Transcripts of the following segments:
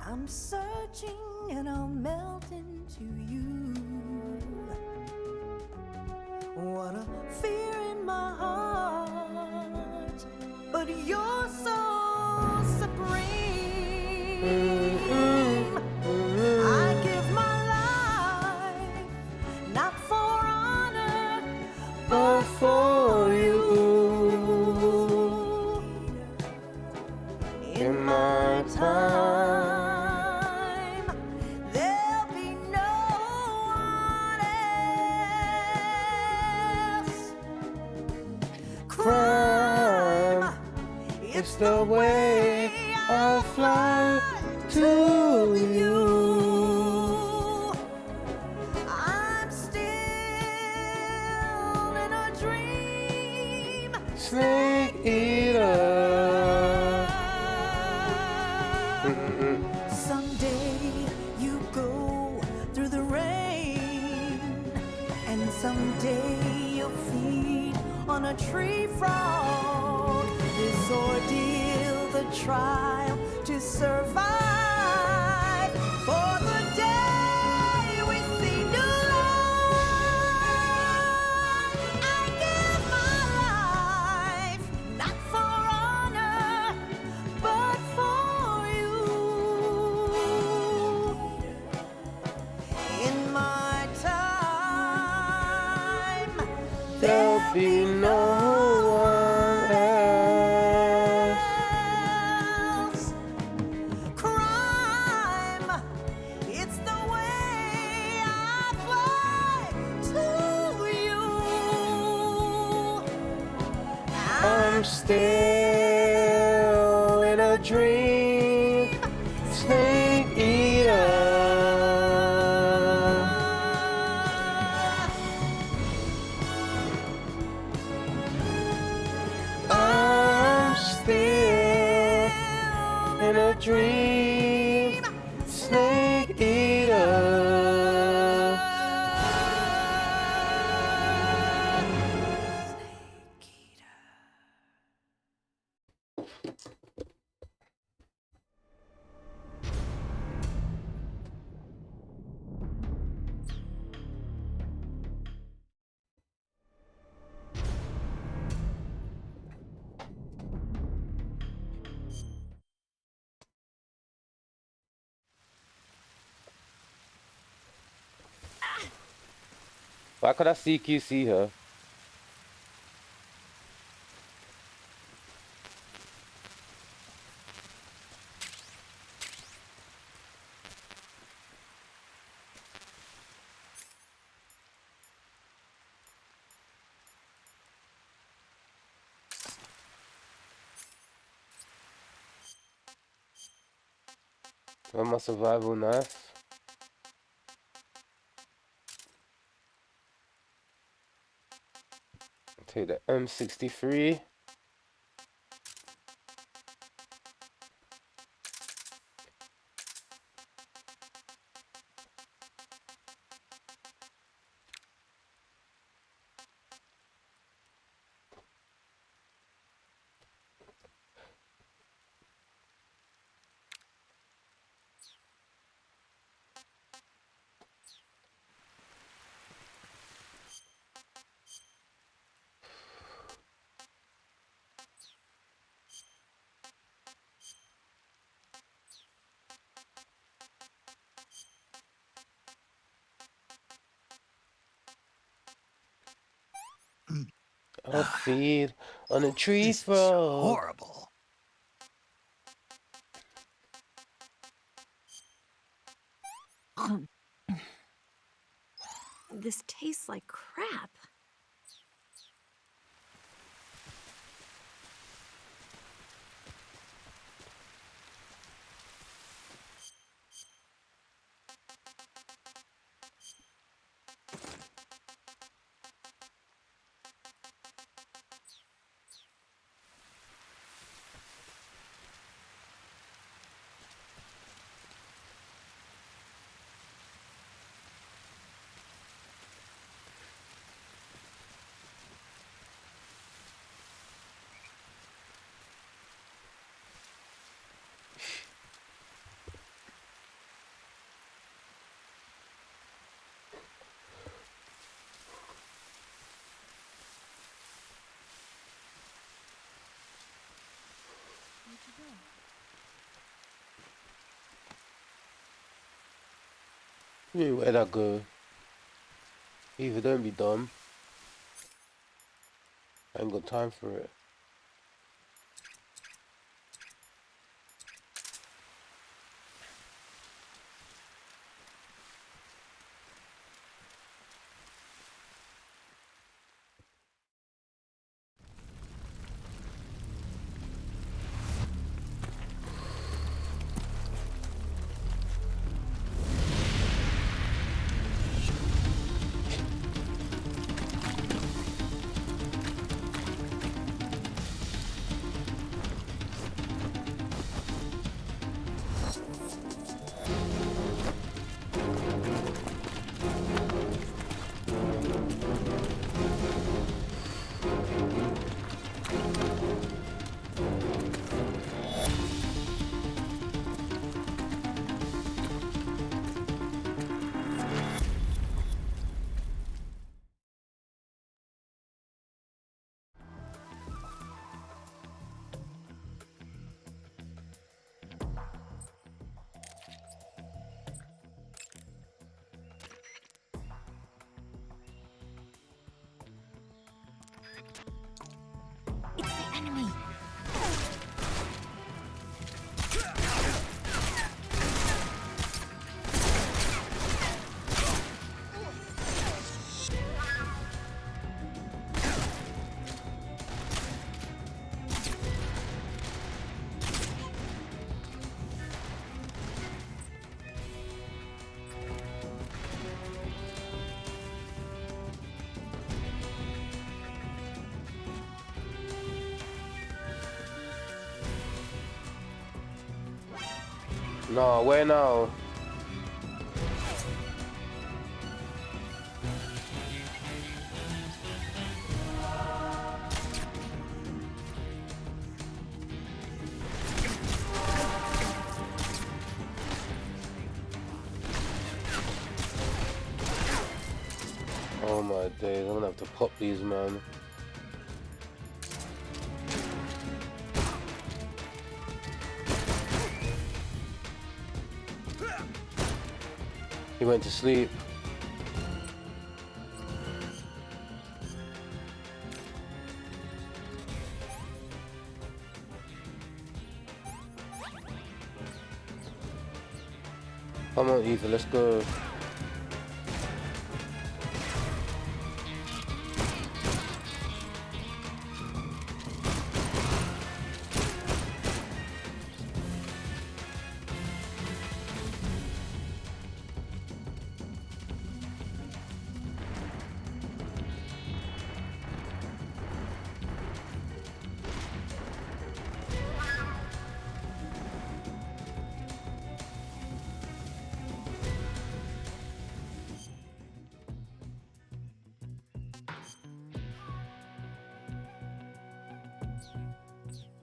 I'm searching and I'll melt into you. What a fear in my heart, but you're so supreme. I give my life, not for honor, but for you. In my time, there'll be no one else. Crime, it's the way I fly to you. I'm still in a dream, snake eater. Someday you go through the rain, and someday you'll feed on a tree frog. This ordeal, the trial to survive, for the day we see new life. I give my life, not for honor, but for you. In my time, there'll be no one else. Crime, it's the way I fly to you. I'm still in a dream, snake eater. I'm still in a dream, snake eater. Why could I CQC her? Well, my survival knife. Take the M63. I'll feed on a tree This is frog. horrible. This tastes like crap. Yeah, where'd I go? Either don't be dumb. I ain't got time for it. It's the enemy. No, where now? Oh my days, I'm gonna have to pop these, man. He went to sleep. Come on, Ethan, let's go.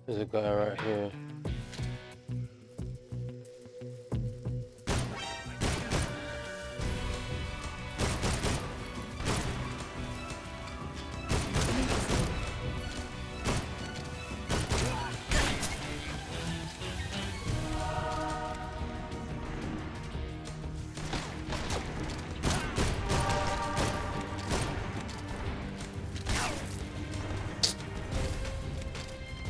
There's a guy right here.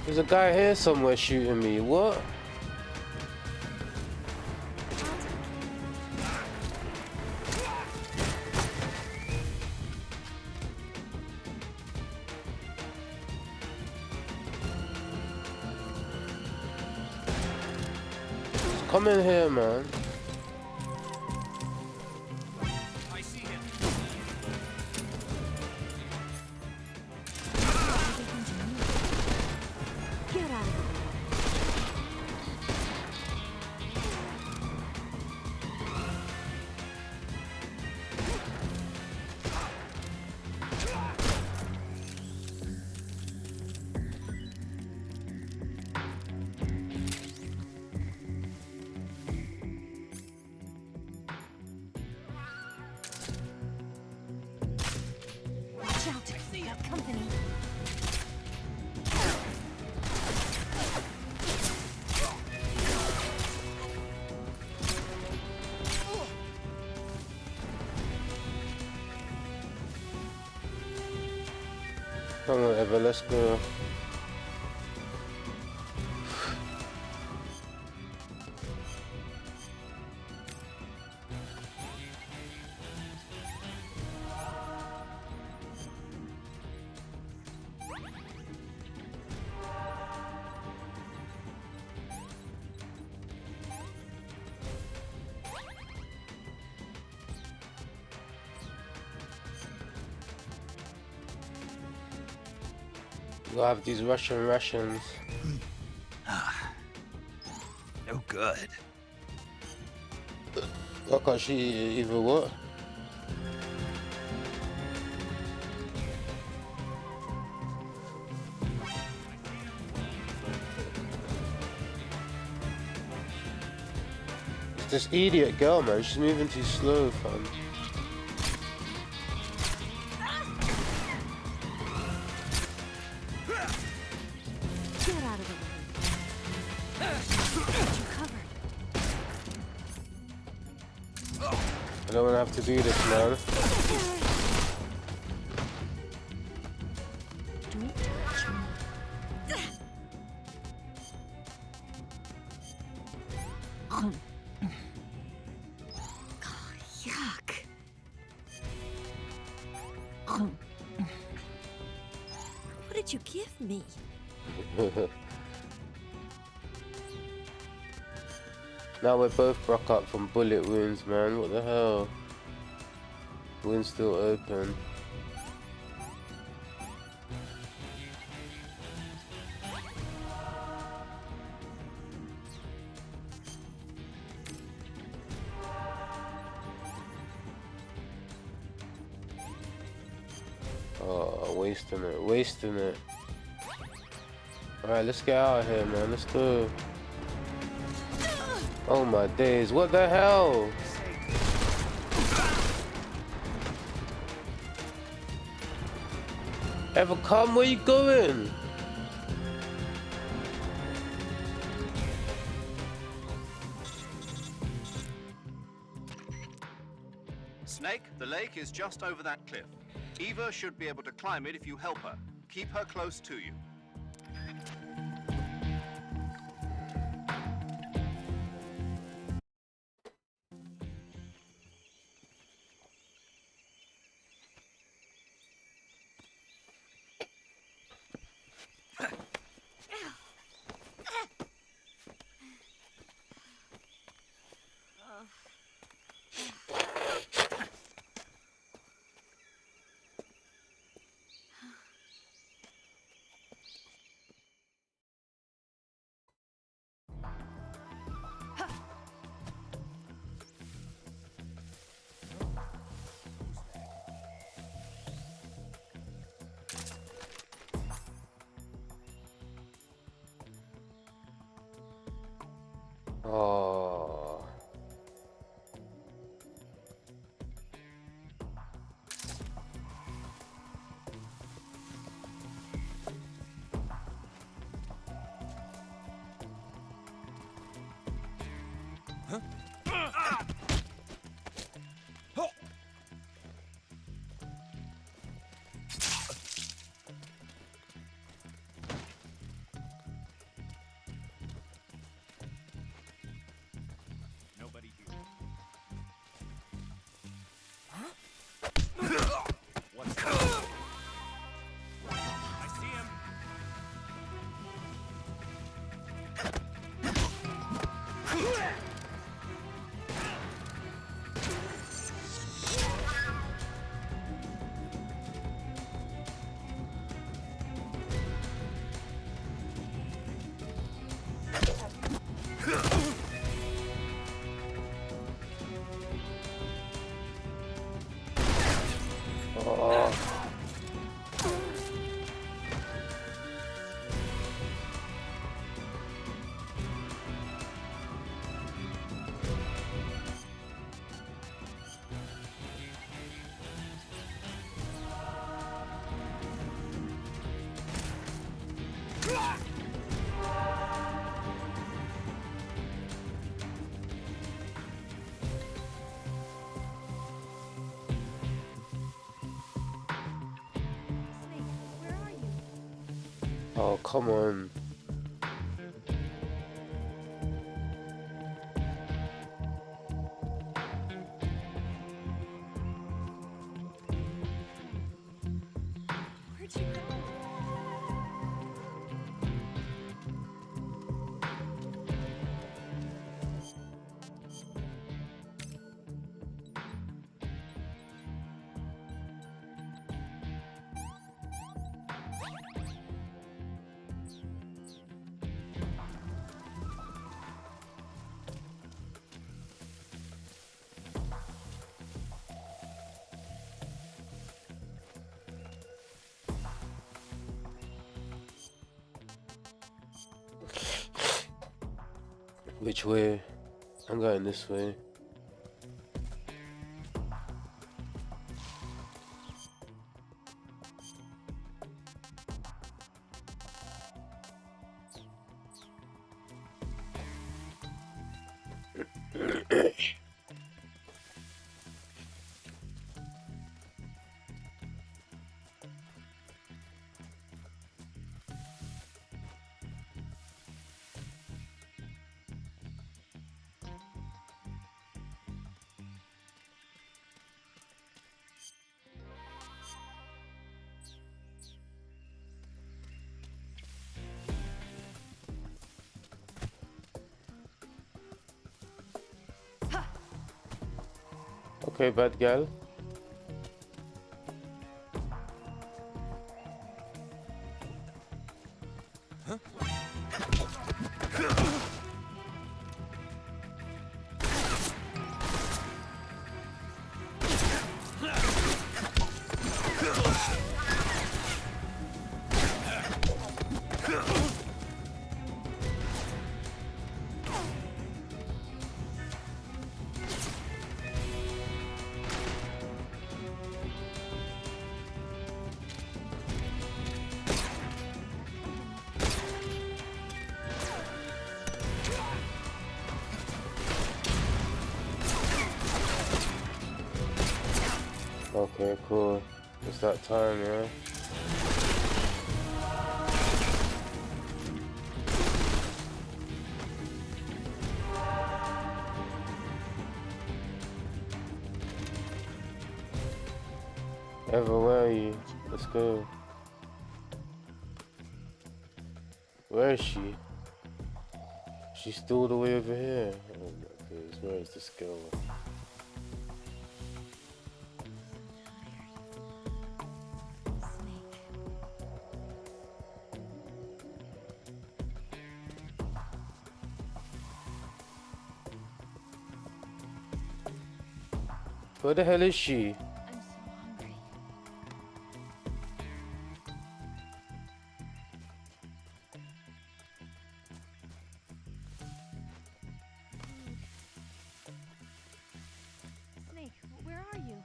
There's a guy here somewhere shooting me. What? Come in here, man. I see him. Get out of here. Come on, Eva, let's go. We'll have these Russian rations. No good. I can't see either what? It's this idiot girl, man. She's moving too slow, fam. Get out of the way. Got you covered. I don't want to have to do this, man. Don't touch me. Yuck. What did you give me? Now we're both broke up from bullet wounds, man. What the hell? Wound's still open. Oh, wasting it. Alright, let's get out of here, man. Let's go. Oh my days, what the hell? Ever come? Where you going? Snake, the lake is just over that cliff. Eva should be able to climb it if you help her. Keep her close to you. Oh. Nobody here. What's that? I see him. Oh. Snake, where are you? Oh, come on. Where'd you go? Which way? I'm going this way. Okay, bad gal. Okay, cool. It's that time, yeah? Eva, where are you? Let's go. Where is she? She's still all the way over here. Oh my goodness, where is this girl? Where the hell is she? I'm so hungry. Snake, where are you?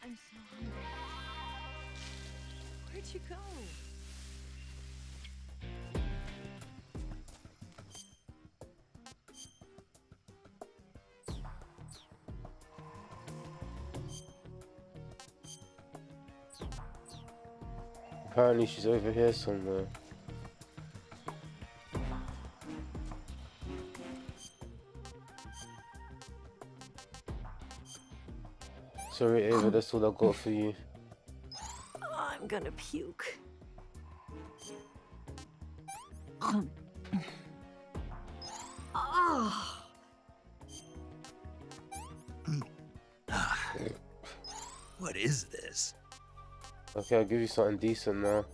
I'm so hungry. Where'd you go? Apparently she's over here somewhere. Sorry Ava, that's all I got for you. I'm gonna puke. Oh. What is this? Okay, I'll give you something decent now.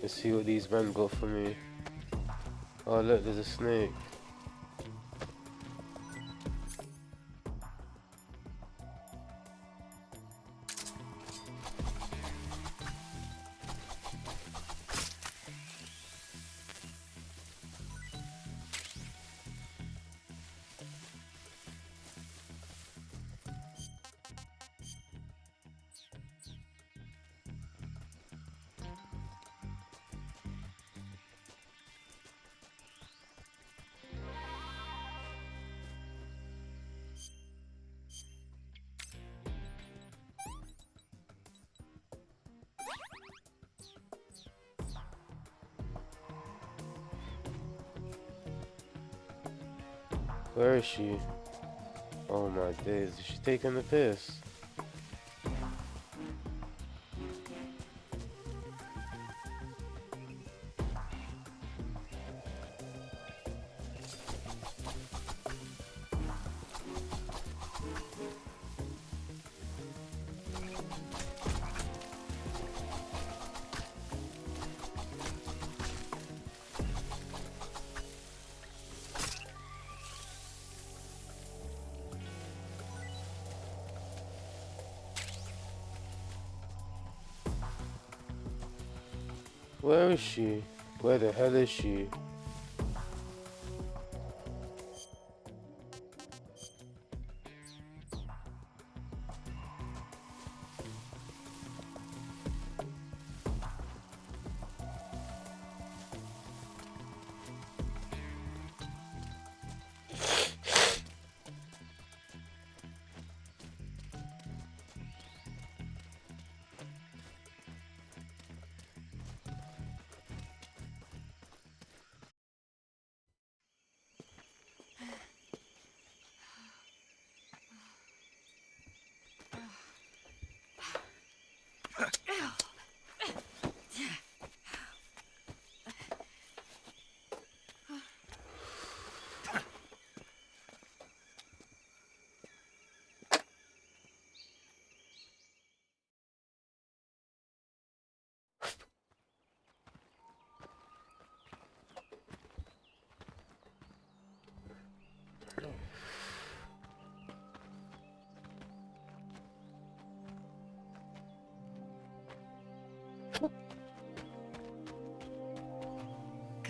Let's see what these men got for me. Oh look, there's a snake. Where is she? Oh my days, is she taking the piss? Where is she? Where the hell is she?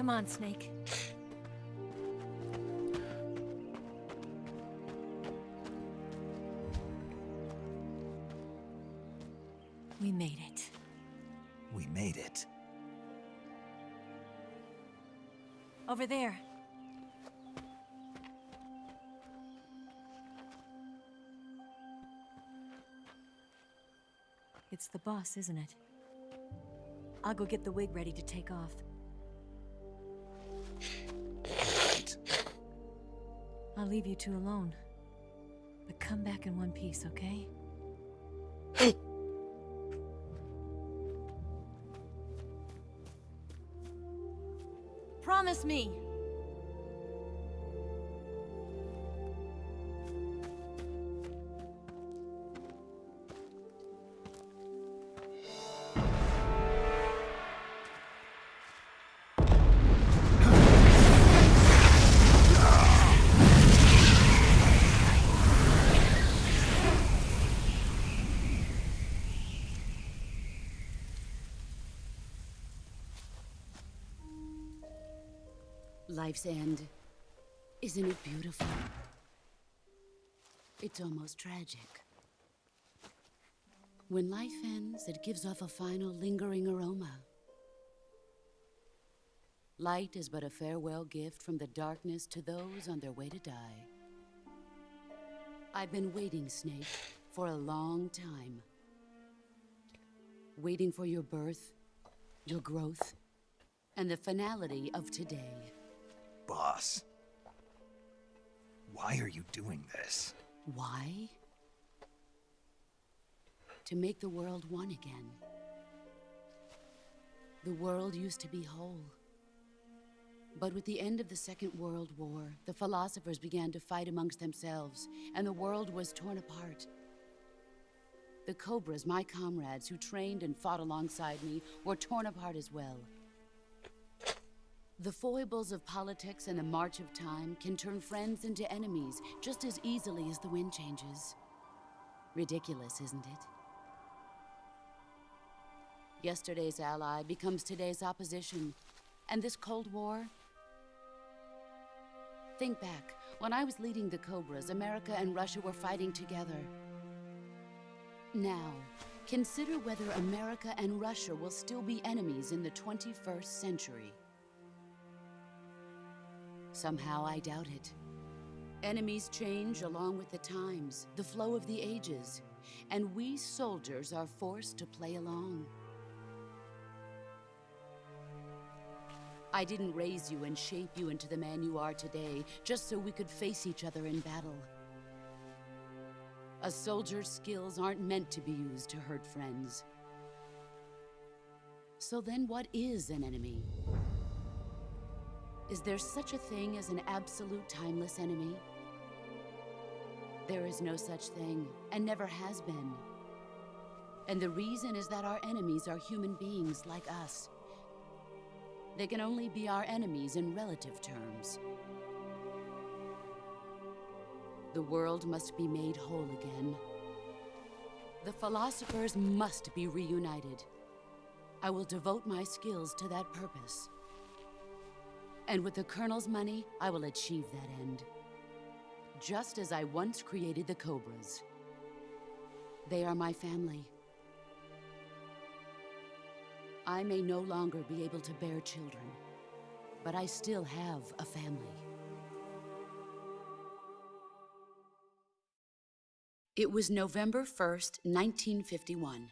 Come on, Snake. We made it. We made it. Over there. It's the boss, isn't it? I'll go get the wig ready to take off. I'll leave you two alone. But come back in one piece, okay? Promise me! Life's end. Isn't it beautiful? It's almost tragic. When life ends, it gives off a final lingering aroma. Light is but a farewell gift from the darkness to those on their way to die. I've been waiting, Snake, for a long time. Waiting for your birth, your growth, and the finality of today. Boss. Why are you doing this? Why? To make the world one again. The world used to be whole. But with the end of the Second World War, the philosophers began to fight amongst themselves, and the world was torn apart. The Cobras, my comrades who trained and fought alongside me, were torn apart as well. The foibles of politics and the march of time can turn friends into enemies just as easily as the wind changes. Ridiculous, isn't it? Yesterday's ally becomes today's opposition, and this Cold War? Think back. When I was leading the Cobras, America and Russia were fighting together. Now, consider whether America and Russia will still be enemies in the 21st century. Somehow I doubt it. Enemies change along with the times, the flow of the ages, and we soldiers are forced to play along. I didn't raise you and shape you into the man you are today just so we could face each other in battle. A soldier's skills aren't meant to be used to hurt friends. So then what is an enemy? Is there such a thing as an absolute timeless enemy? There is no such thing, and never has been. And the reason is that our enemies are human beings like us. They can only be our enemies in relative terms. The world must be made whole again. The philosophers must be reunited. I will devote my skills to that purpose. And with the Colonel's money, I will achieve that end. Just as I once created the Cobras. They are my family. I may no longer be able to bear children, but I still have a family. It was November 1st, 1951.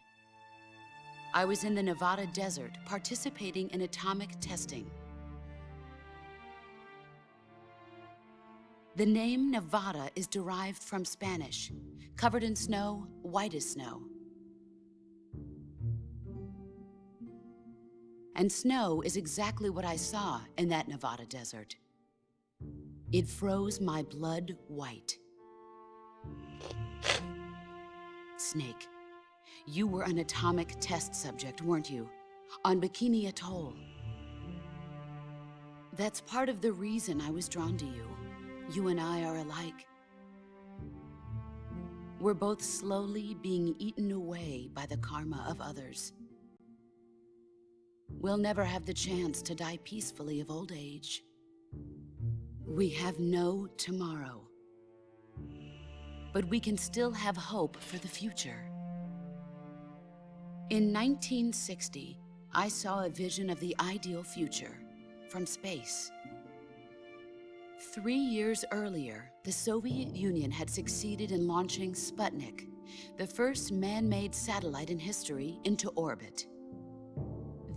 I was in the Nevada desert participating in atomic testing. The name Nevada is derived from Spanish, covered in snow, white as snow. And snow is exactly what I saw in that Nevada desert. It froze my blood white. Snake, you were an atomic test subject, weren't you? On Bikini Atoll. That's part of the reason I was drawn to you. You and I are alike. We're both slowly being eaten away by the karma of others. We'll never have the chance to die peacefully of old age. We have no tomorrow. But we can still have hope for the future. In 1960, I saw a vision of the ideal future from space. 3 years earlier, the Soviet Union had succeeded in launching Sputnik, the first man-made satellite in history, into orbit.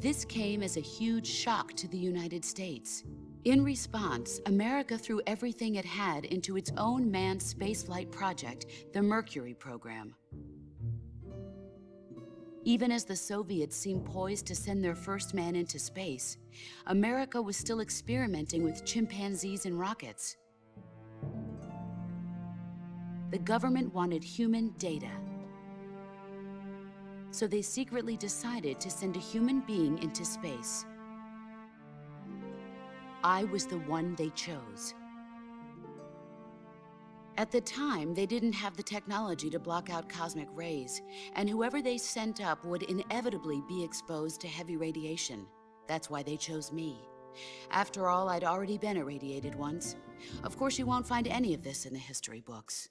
This came as a huge shock to the United States. In response, America threw everything it had into its own manned spaceflight project, the Mercury program. Even as the Soviets seemed poised to send their first man into space, America was still experimenting with chimpanzees and rockets. The government wanted human data. So they secretly decided to send a human being into space. I was the one they chose. At the time, they didn't have the technology to block out cosmic rays, and whoever they sent up would inevitably be exposed to heavy radiation. That's why they chose me. After all, I'd already been irradiated once. Of course, you won't find any of this in the history books.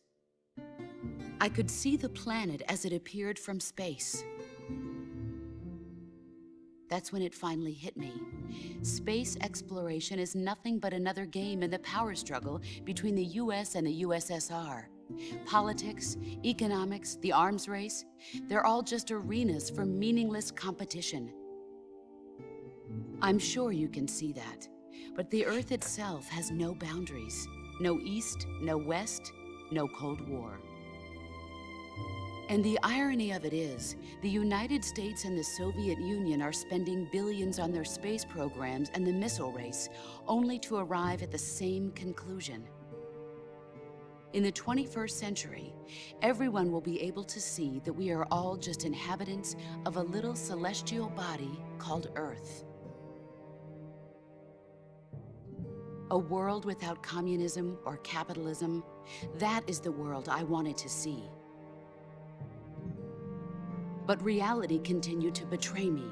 I could see the planet as it appeared from space. That's when it finally hit me. Space exploration is nothing but another game in the power struggle between the US and the USSR. Politics, economics, the arms race, they're all just arenas for meaningless competition. I'm sure you can see that, but the Earth itself has no boundaries. No East, no West, no Cold War. And the irony of it is, the United States and the Soviet Union are spending billions on their space programs and the missile race, only to arrive at the same conclusion. In the 21st century, everyone will be able to see that we are all just inhabitants of a little celestial body called Earth. A world without communism or capitalism, that is the world I wanted to see. But reality continued to betray me.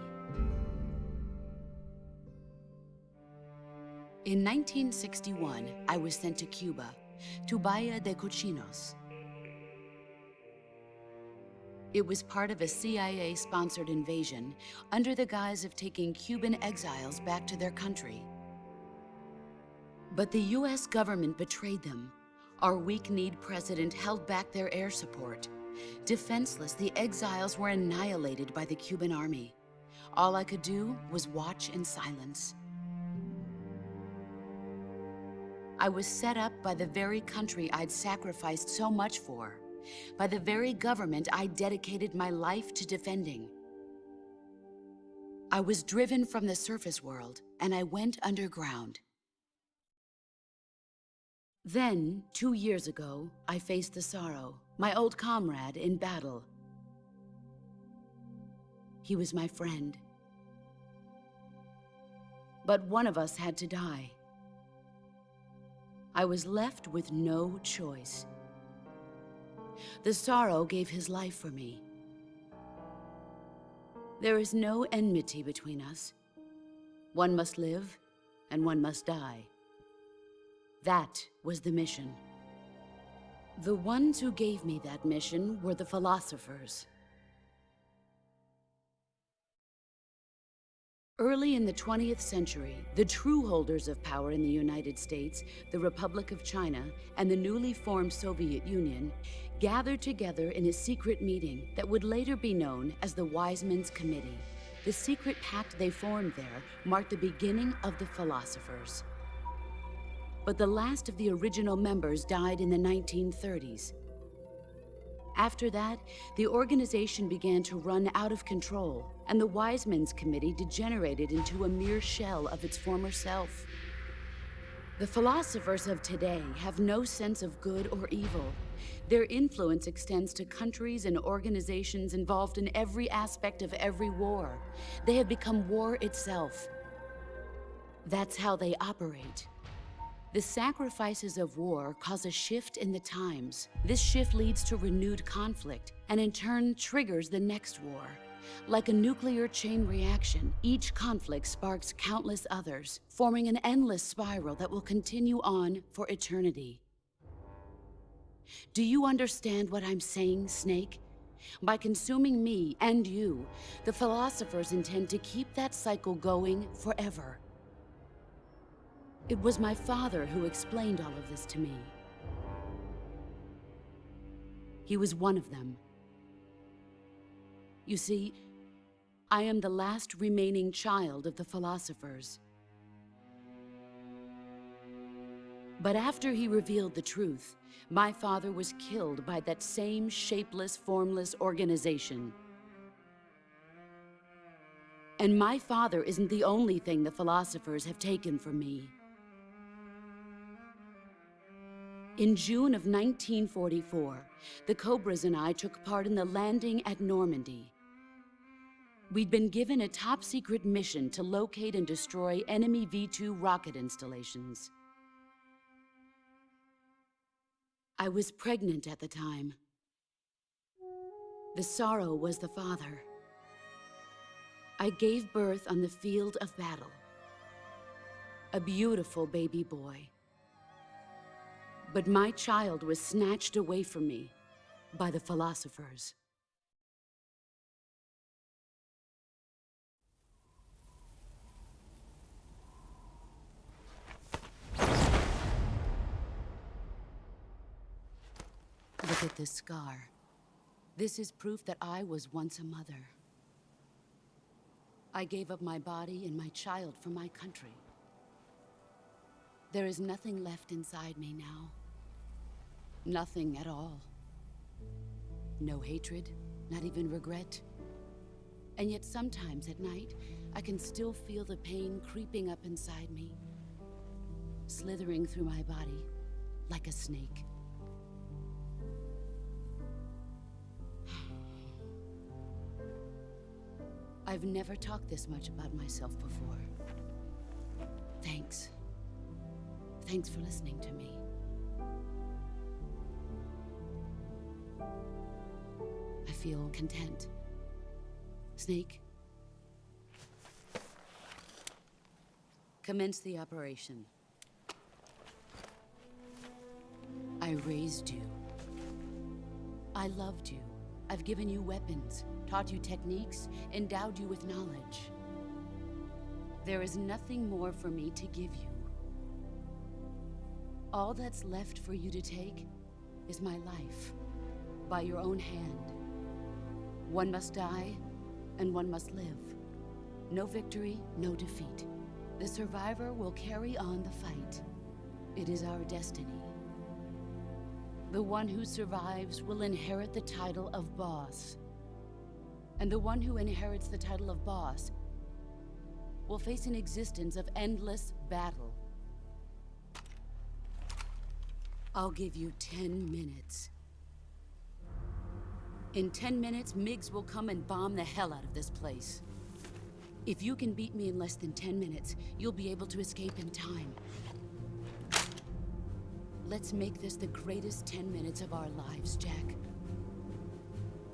In 1961, I was sent to Cuba, to Bahia de Cochinos. It was part of a CIA-sponsored invasion under the guise of taking Cuban exiles back to their country. But the US government betrayed them. Our weak-kneed president held back their air support. Defenseless, the exiles were annihilated by the Cuban army. All I could do was watch in silence. I was set up by the very country I'd sacrificed so much for, by the very government I dedicated my life to defending. I was driven from the surface world, and I went underground. Then, 2 years ago, I faced the Sorrow, my old comrade in battle. He was my friend. But one of us had to die. I was left with no choice. The Sorrow gave his life for me. There is no enmity between us. One must live, and one must die. That was the mission. The ones who gave me that mission were the philosophers. Early in the 20th century, the true holders of power in the United States, the Republic of China, and the newly formed Soviet Union gathered together in a secret meeting that would later be known as the Wise Men's Committee. The secret pact they formed there marked the beginning of the philosophers. But the last of the original members died in the 1930s. After that, the organization began to run out of control, and the Wise Men's Committee degenerated into a mere shell of its former self. The philosophers of today have no sense of good or evil. Their influence extends to countries and organizations involved in every aspect of every war. They have become war itself. That's how they operate. The sacrifices of war cause a shift in the times. This shift leads to renewed conflict, and in turn triggers the next war. Like a nuclear chain reaction, each conflict sparks countless others, forming an endless spiral that will continue on for eternity. Do you understand what I'm saying, Snake? By consuming me and you, the philosophers intend to keep that cycle going forever. It was my father who explained all of this to me. He was one of them. You see, I am the last remaining child of the philosophers. But after he revealed the truth, my father was killed by that same shapeless, formless organization. And my father isn't the only thing the philosophers have taken from me. In June of 1944, the Cobras and I took part in the landing at Normandy. We'd been given a top-secret mission to locate and destroy enemy V-2 rocket installations. I was pregnant at the time. The Sorrow was the father. I gave birth on the field of battle. A beautiful baby boy. But my child was snatched away from me by the philosophers. Look at this scar. This is proof that I was once a mother. I gave up my body and my child for my country. There is nothing left inside me now. Nothing at all. No hatred, not even regret. And yet sometimes at night, I can still feel the pain creeping up inside me, slithering through my body like a snake. I've never talked this much about myself before. Thanks. Thanks for listening to me. I feel content. Snake? Commence the operation. I raised you. I loved you. I've given you weapons, taught you techniques, endowed you with knowledge. There is nothing more for me to give you. All that's left for you to take is my life, by your own hand. One must die, and one must live. No victory, no defeat. The survivor will carry on the fight. It is our destiny. The one who survives will inherit the title of boss. And the one who inherits the title of boss will face an existence of endless battle. I'll give you 10 minutes. In 10 minutes, Migs will come and bomb the hell out of this place. If you can beat me in less than 10 minutes, you'll be able to escape in time. Let's make this the greatest 10 minutes of our lives, Jack.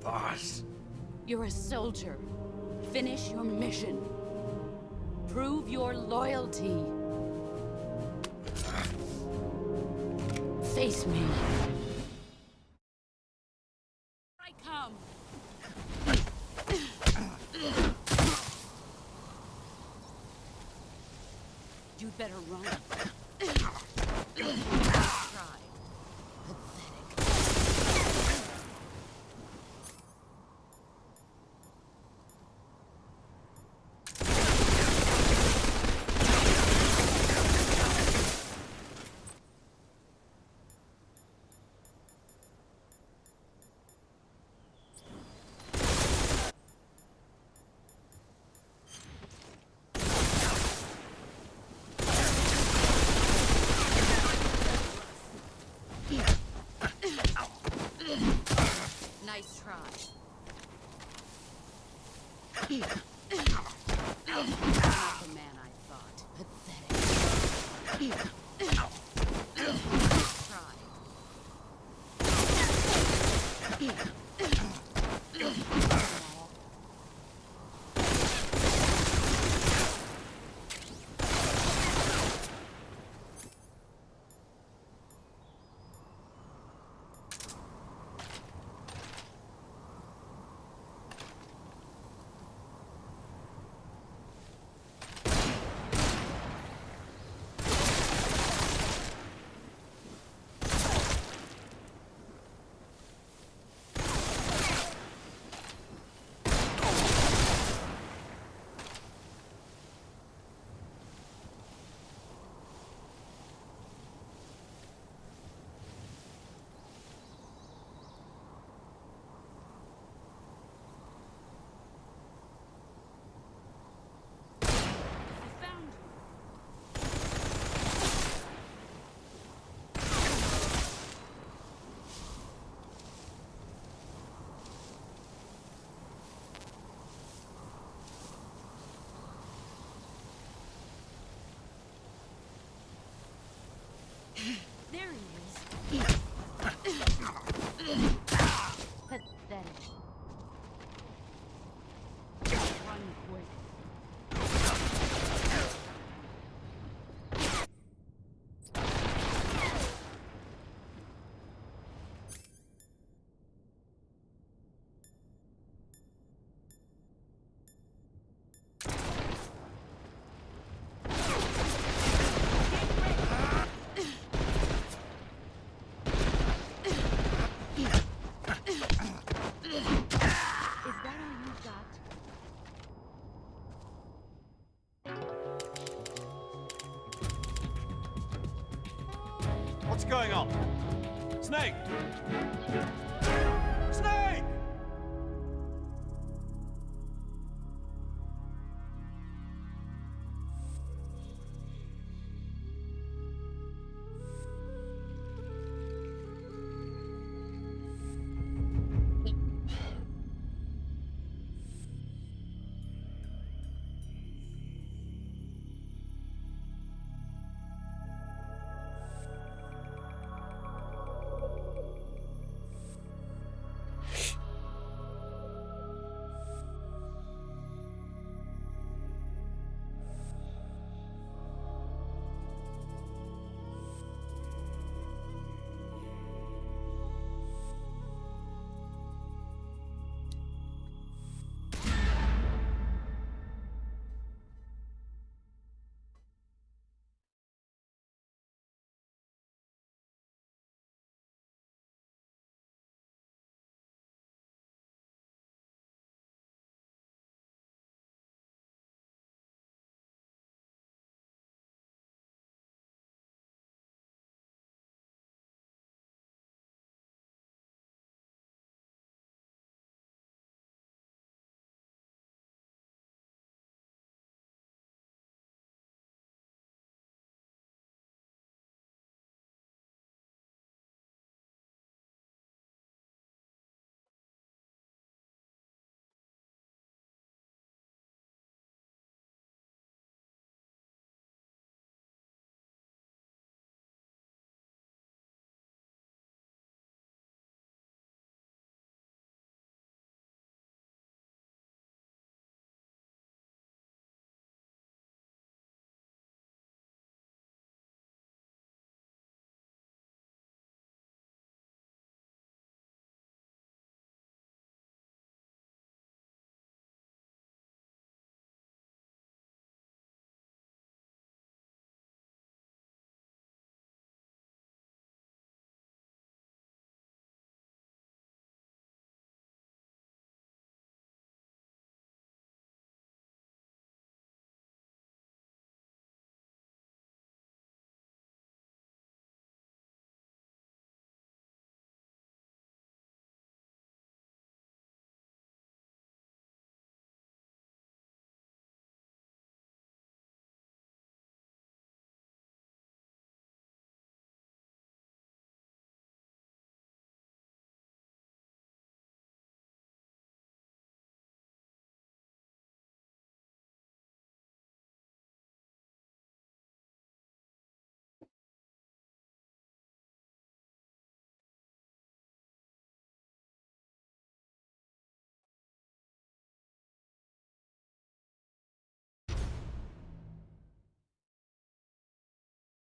Boss. You're a soldier. Finish your mission. Prove your loyalty. Face me. I come. You'd better run. Try. Pathetic. Nice try. Not the man I thought. Pathetic. There he is. Pathetic. Run quick. Is that all you got?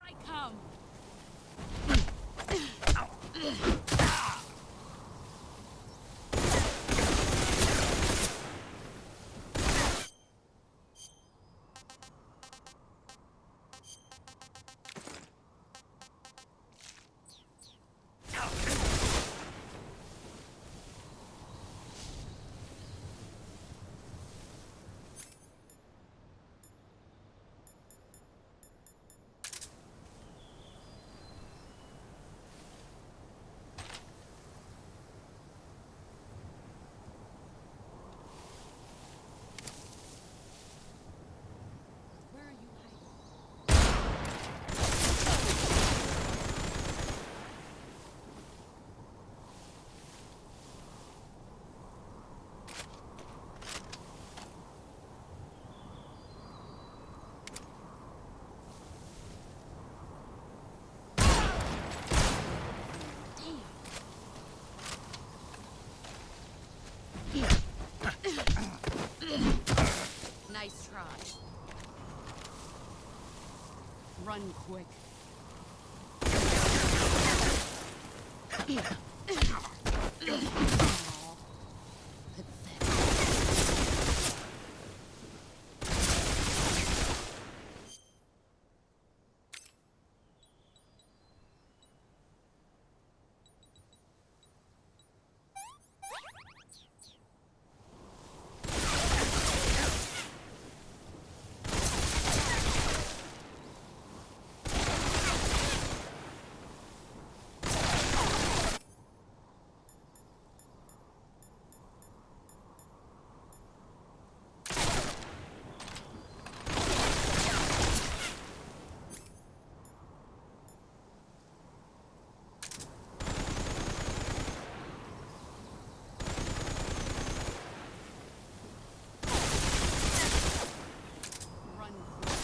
I come. Where are you hiding? Nice try. Run quick. Run quick.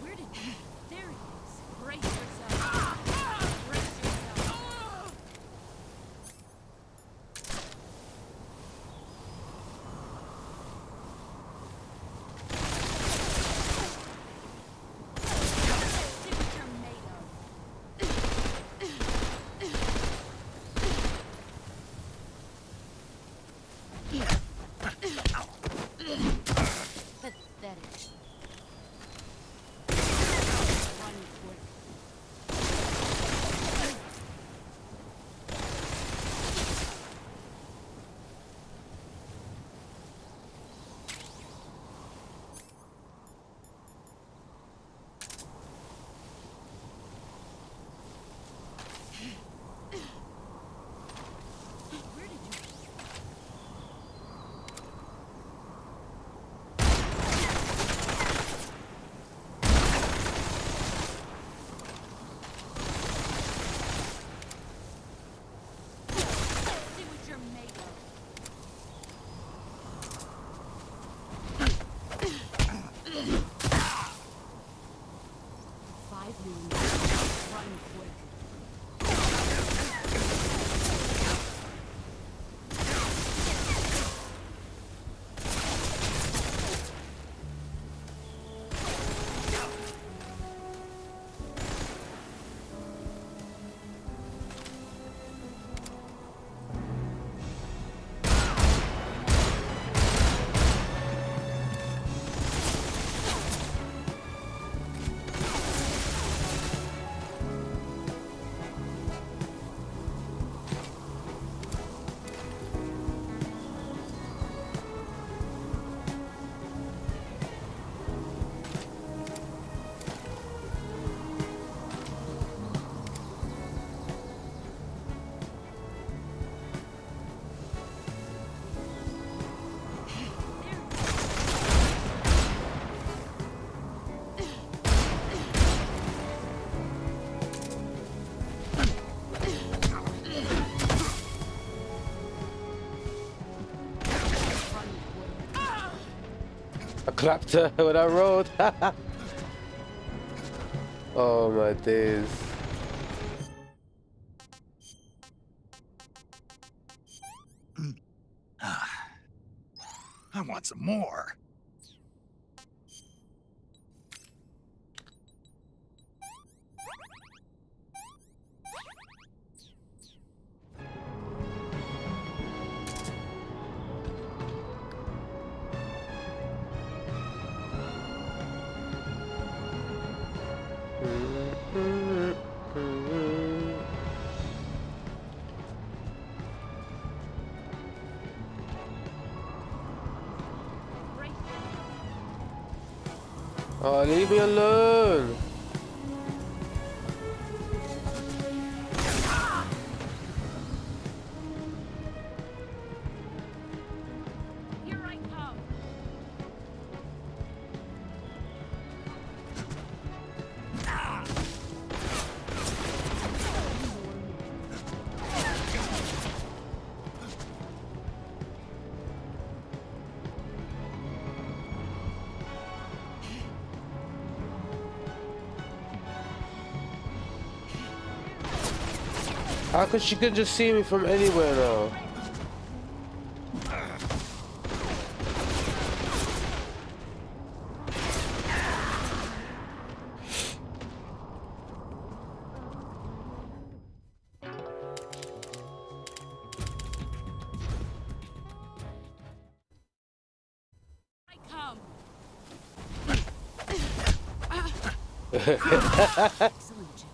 Where did you? There he is. Brace yourself. Brace yourself. See what you're made of. Pathetic. Run quick. clapped her when I rolled. Oh my days. I want some more. Oh, leave me alone. Here I come. How could she could just see me from anywhere now? I come. Excellent, Jack.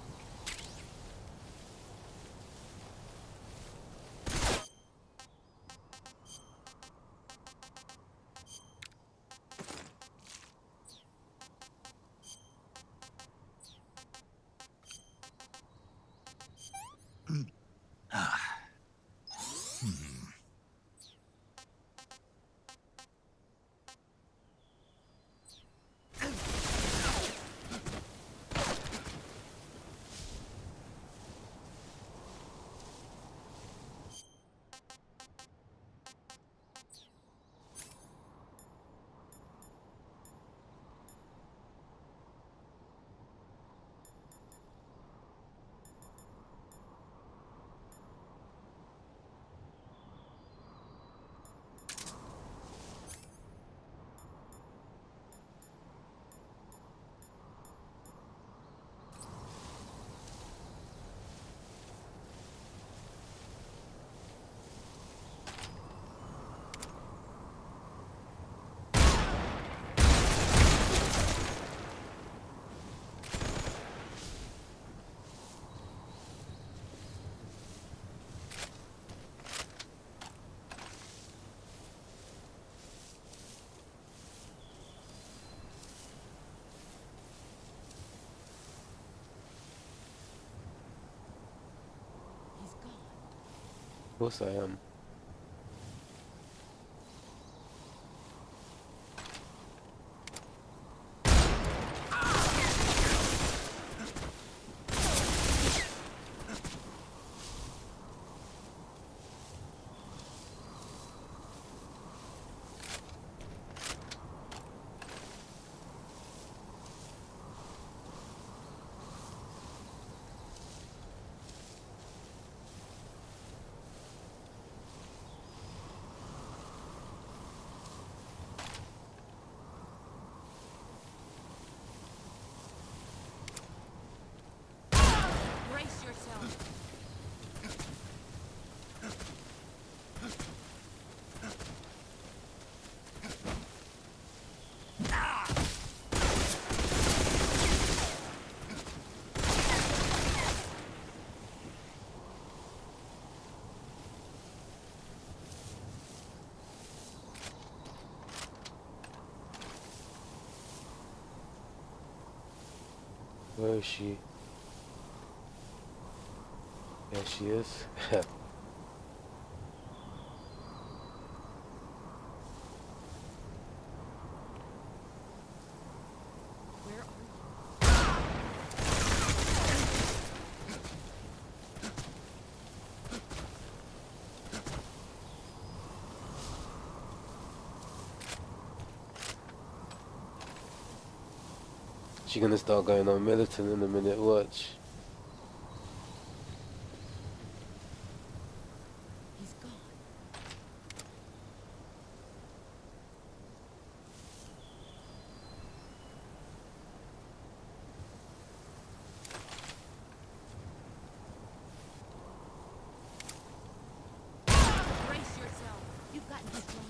He's gone. Of course I am. Brace yourself. Where is she? There she is. Where are you? She's gonna start going on militant in a minute, watch. He's gone. Brace yourself. You've gotten stronger.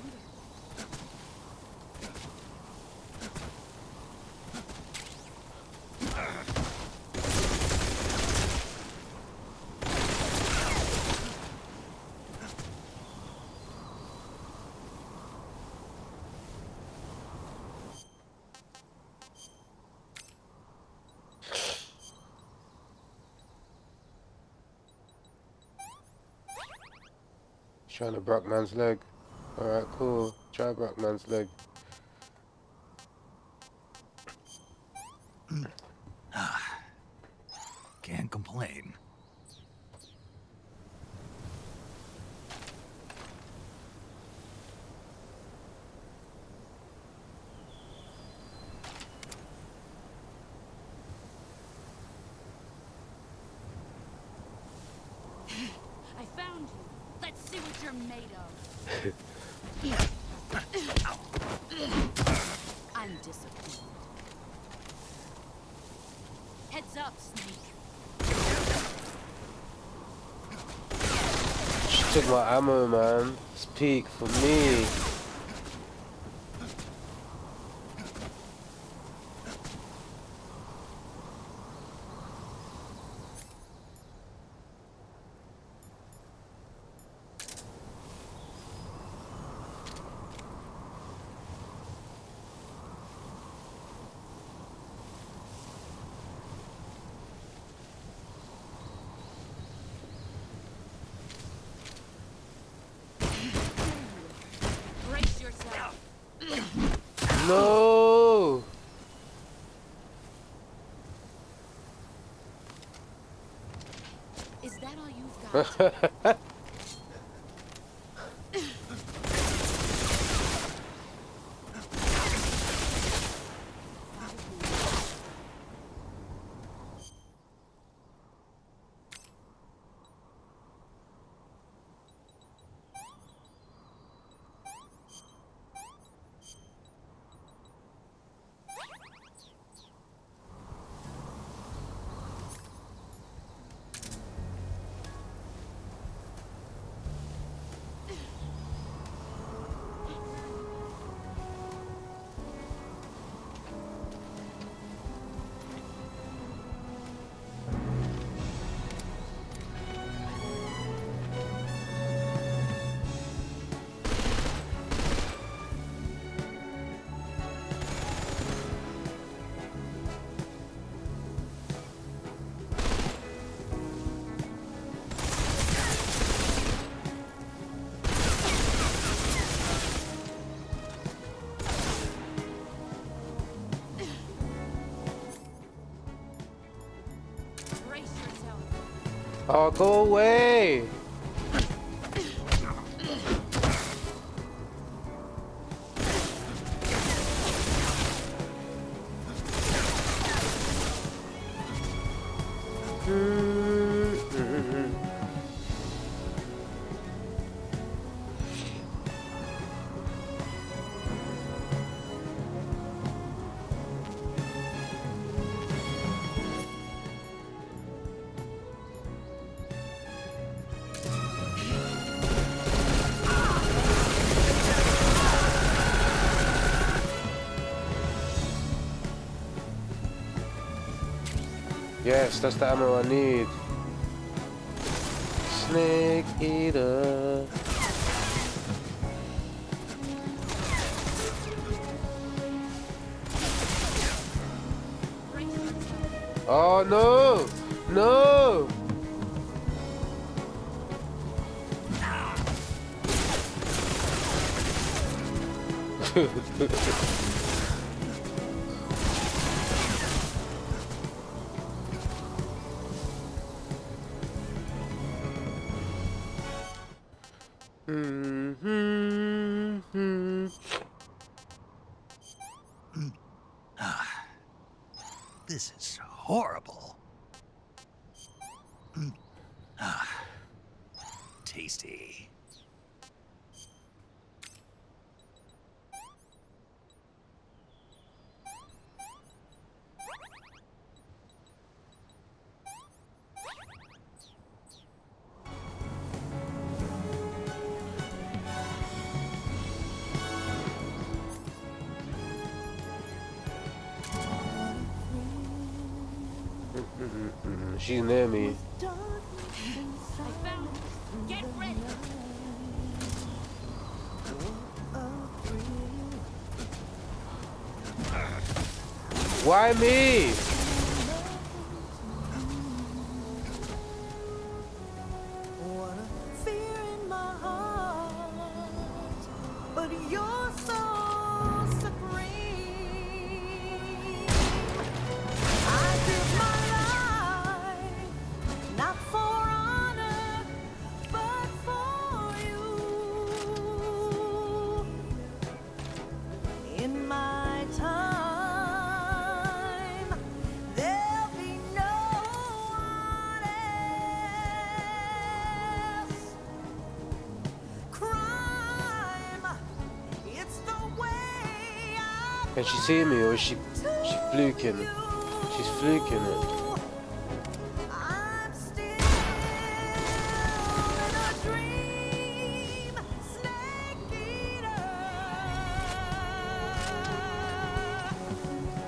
Trying to break man's leg. Alright, cool. Try break man's leg. Can't complain. I found you. Let's see what you're made of. I'm disappointed. Heads up, Snake. She took my ammo, man. It's peak for me. Brace yourself. No! Is that all you've got? Brace yourself. Oh, go away! Yes, that's the ammo I need. Snake eater. Oh no! No! This is horrible. Ah, tasty. She's near me. Get ready! Why me? What a fear in my heart, but you're so supreme. I give my life not for honor, but for you. In my time, there'll be no one else. Crime, it's the way I Can she see me or is she fluking? She's fluking it. I'm still in a dream, snake eater.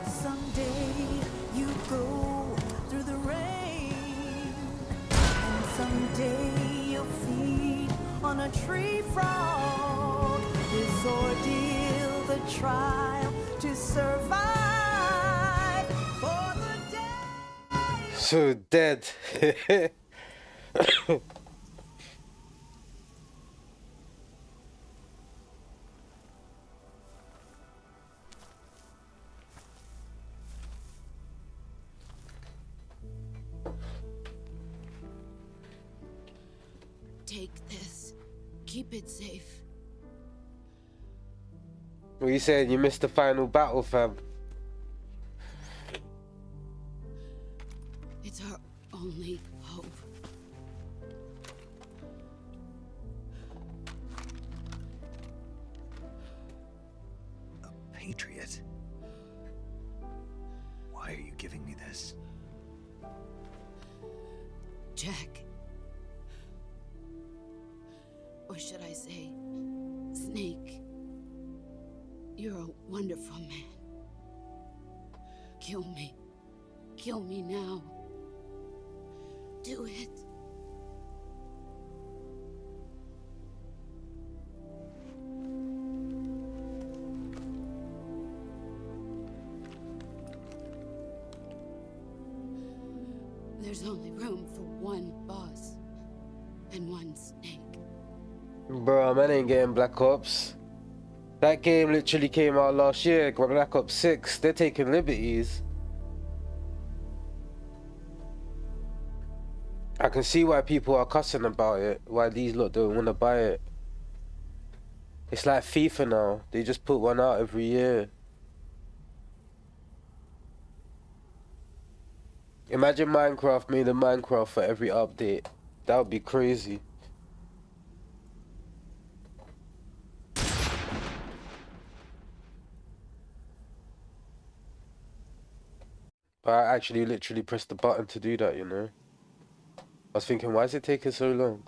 Someday you go through the rain, and someday you'll feed on a tree frog. This ordeal, the trial to survive for the day. So dead. Take this. Keep it safe. What are you saying? You missed the final battle, fam. It's our only hope. A patriot? Why are you giving me this? Jack. Or should I say, Snake. You're a wonderful man. Kill me. Kill me now. Do it. There's only room for one boss and one snake. Bro, man ain't getting Black Ops. That game literally came out last year, Black Ops 6. They're taking liberties. I can see why people are cussing about it, why these lot don't want to buy it. It's like FIFA now. They just put one out every year. Imagine Minecraft made a Minecraft for every update. That would be crazy. But I actually literally pressed the button to do that, you know. I was thinking, why is it taking so long?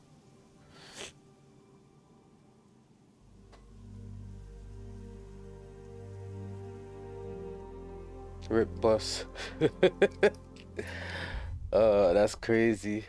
Rip boss. Oh, that's crazy.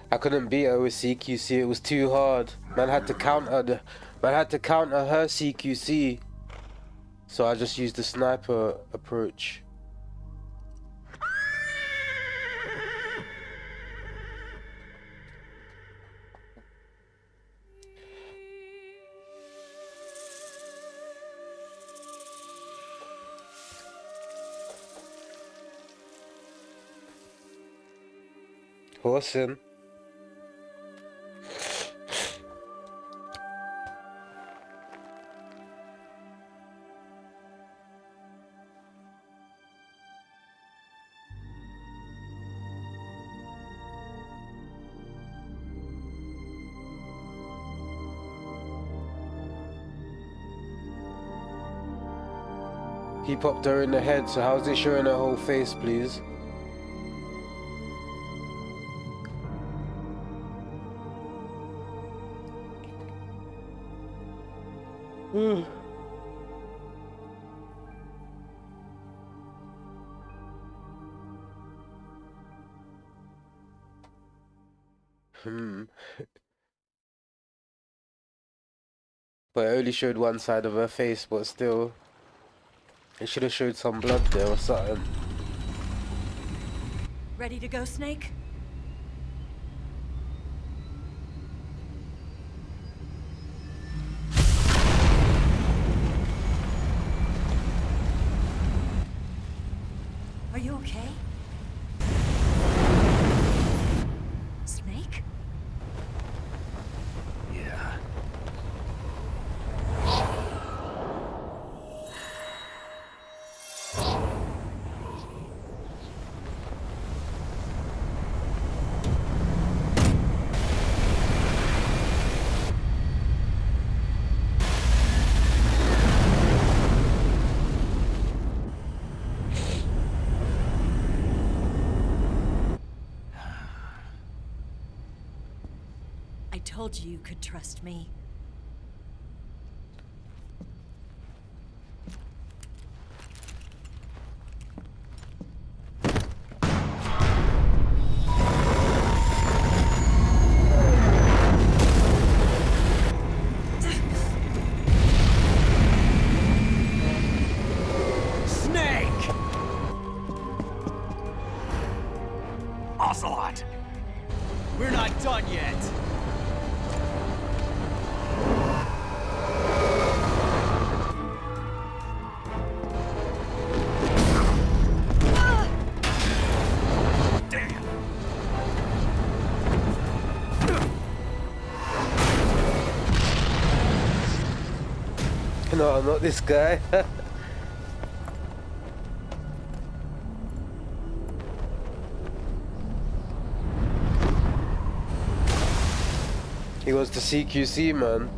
I couldn't beat her with CQC, it was too hard. Man had to counter her CQC. So I just used the sniper approach. Horsing. He popped her in the head, so how's it showing her whole face, please? But it only showed one side of her face, but still. It should have showed some blood there or something. Ready to go, Snake? Are you okay? Snake? Yeah. I told you you could trust me. Snake! Ocelot! We're not done yet. Damn! No, not this guy. He was the CQC, man.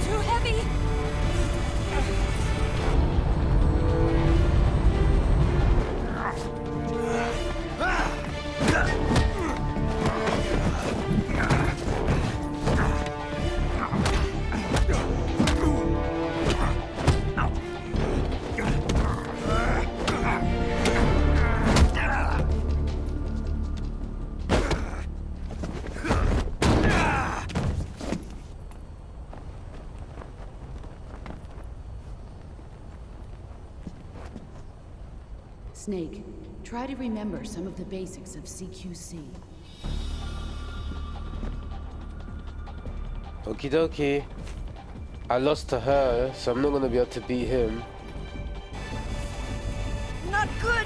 Too heavy! Snake, try to remember some of the basics of CQC. Okie dokie. I lost to her, so I'm not gonna be able to beat him. Not good!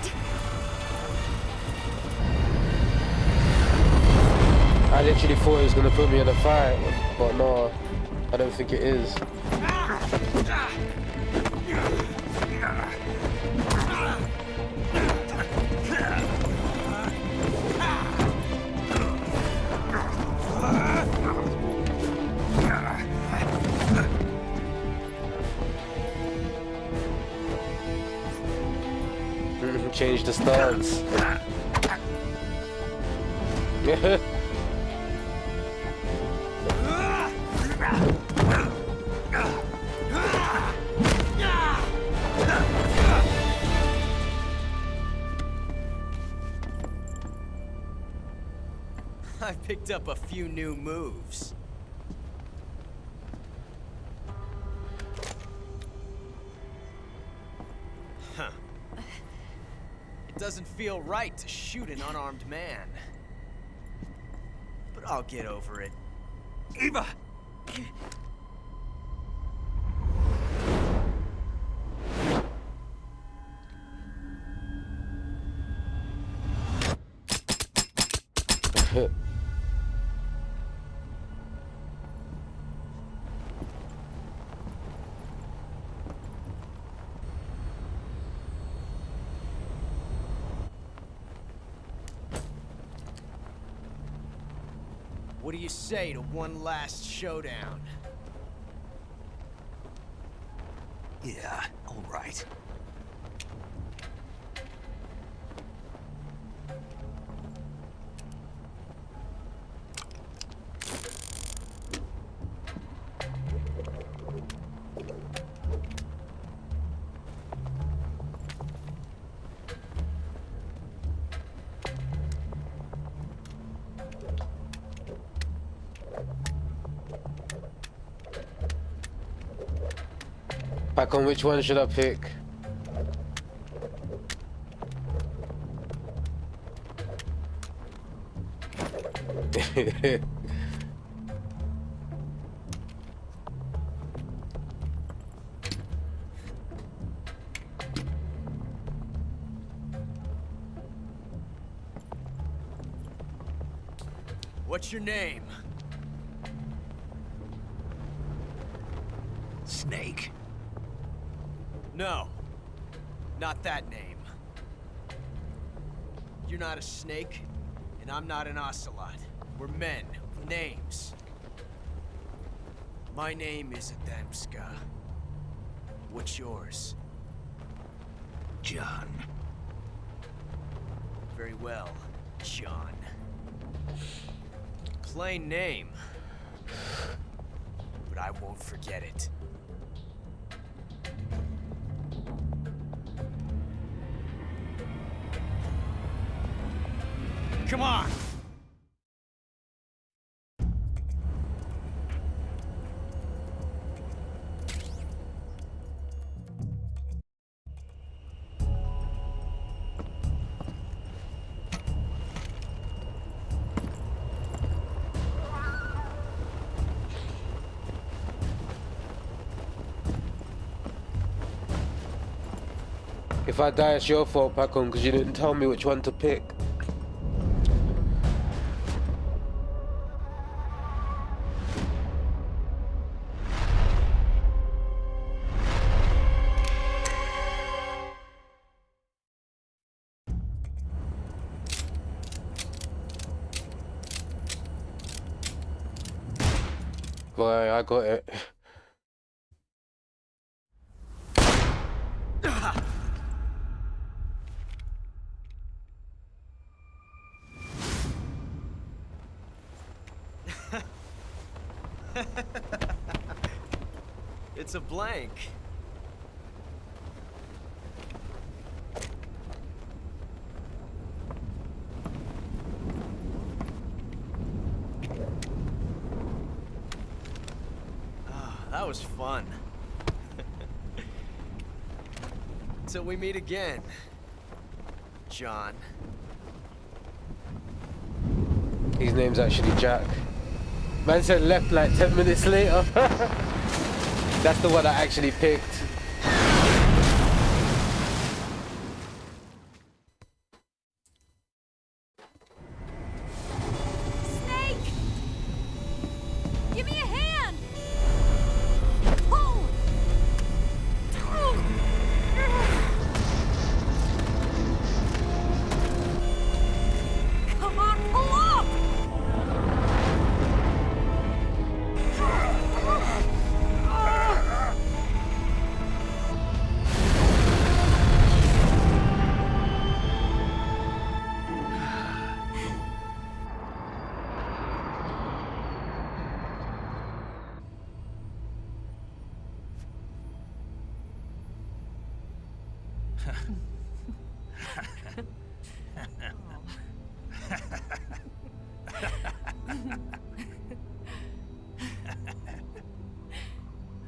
I literally thought he was gonna put me in a fight, but no, I don't think it is. Change the stance. I picked up a few new moves. Huh. Doesn't feel right to shoot an unarmed man. But I'll get over it. Eva! What do you say to one last showdown? Yeah, all right. Back on which one should I pick? What's your name? Snake. No. Not that name. You're not a snake, and I'm not an ocelot. We're men with names. My name is Adamska. What's yours? John. Very well, John. Plain name. But I won't forget it. Come on! If I die, it's your fault, Pacon, because you didn't tell me which one to pick. Boy, I got it. It's a blank. That was fun. Till we meet again, John. His name's actually Jack. Man said left like 10 minutes later. That's the one I actually picked. Snake! Give me a hand! Pull! Come on, pull up!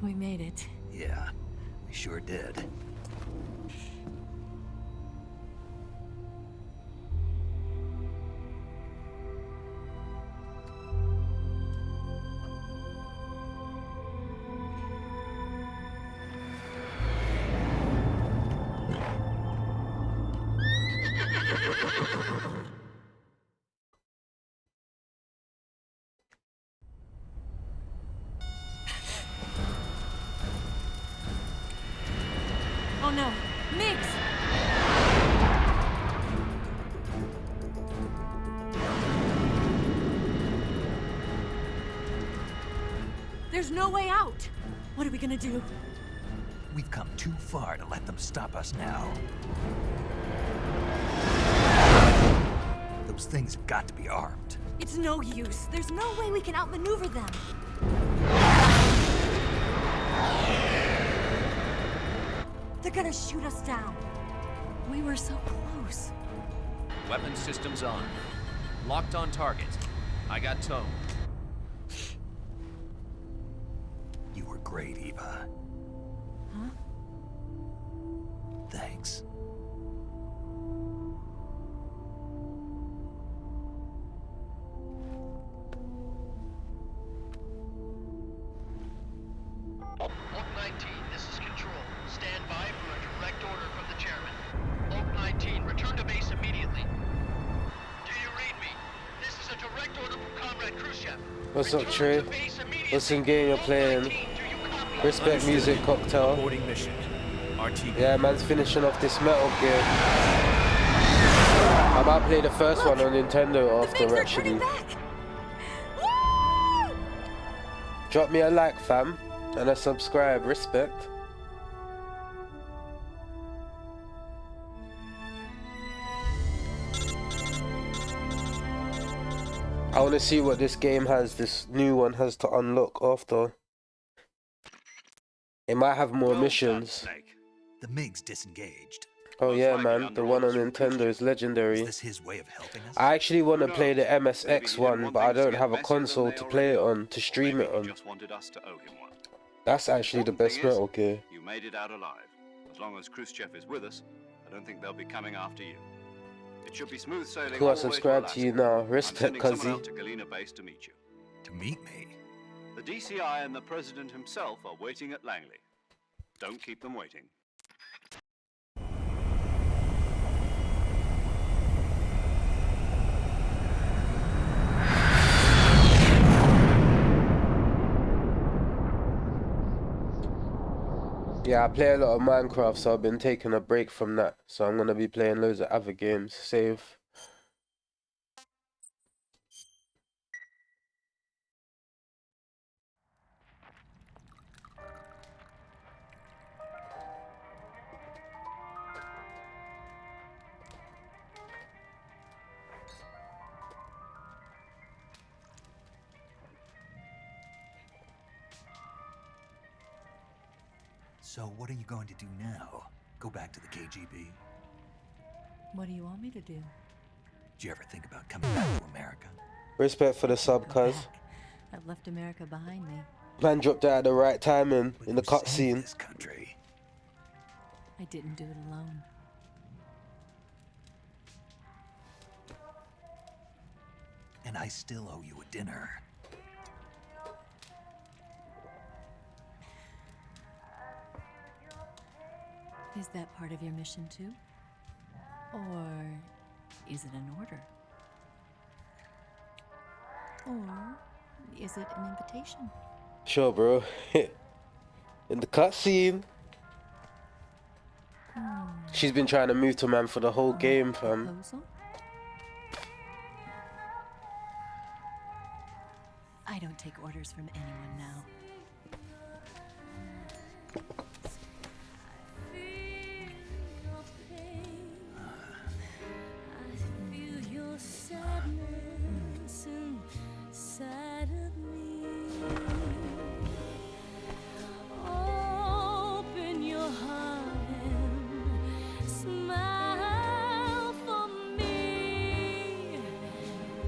We made it. Yeah, we sure did. Oh no, Migs! There's no way out! What are we gonna do? We've come too far to let them stop us now. Those things have got to be armed. It's no use. There's no way we can outmaneuver them. They're gonna shoot us down. We were so close. Weapon systems on. Locked on target. I got tone. You were great, Eva. Huh? Thanks. Oak 19, this is Control. Stand by for a direct order from the chairman. Oak 19, return to base immediately. Do you read me? This is a direct order from Comrade Khrushchev. What's up, Trey? Return to base immediately. What's in game you're Oak playing? 19, do you copy? Respect music cocktail. Boarding mission. RT. Yeah, man's finishing off this Metal Gear. I might play the first one on Nintendo The after Migs are actually. turning back! Woo! Drop me a like, fam, and a subscribe. Respect. I want to see what this game has, this new one has to unlock after. It might have more Well done, missions. Snake. The MiG's disengaged. Oh Most yeah, likely man, under the one on orders from Nintendo is Is legendary. this his way of helping us? I actually want to Who play the knows? Maybe he MSX didn't one, want but I things to don't get have a messier than console they to already play it are. on, to stream Maybe it he on. just wanted us to owe him one. That's actually the Important best thing is, Metal Gear. You made it out alive. As long as Khrushchev is with us, I don't think they'll be coming after you. It should be smooth sailing Cool, I all the way subscribe to you now. I'm Respect, sending someone cuzzy. out to Galena Base to meet you. To meet me? The DCI and the President himself are waiting at Langley. Don't keep them waiting. Yeah, I play a lot of Minecraft, so I've been taking a break from that. So I'm gonna be playing loads of other games. Save. So what are you going to do now? Go back to the KGB? What do you want me to do? Did you ever think about coming back to America? Respect for the sub, cuz. I've left America behind me. Man dropped out at the right time in But the you saved cutscene. this country. I didn't do it alone. And I still owe you a dinner. Is that part of your mission too? Or is it an order? Or is it an invitation? Sure, bro. In the cutscene. She's been trying to move to man for the whole game, fam. Proposal? I don't take orders from anyone now. Open your heart and smile for me.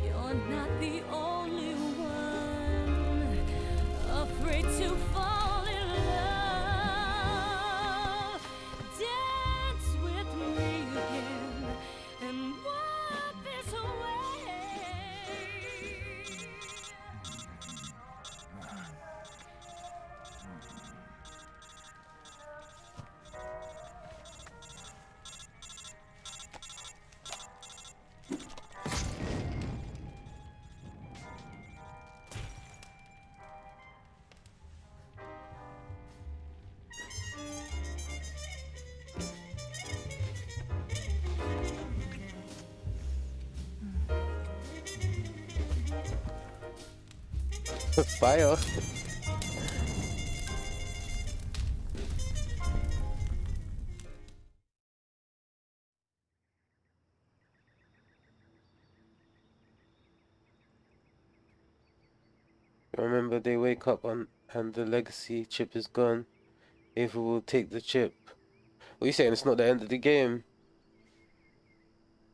You're not the only one afraid. Fire. Remember, they wake up on and the legacy chip is gone. Ava will take the chip. What are you saying? It's not the end of the game.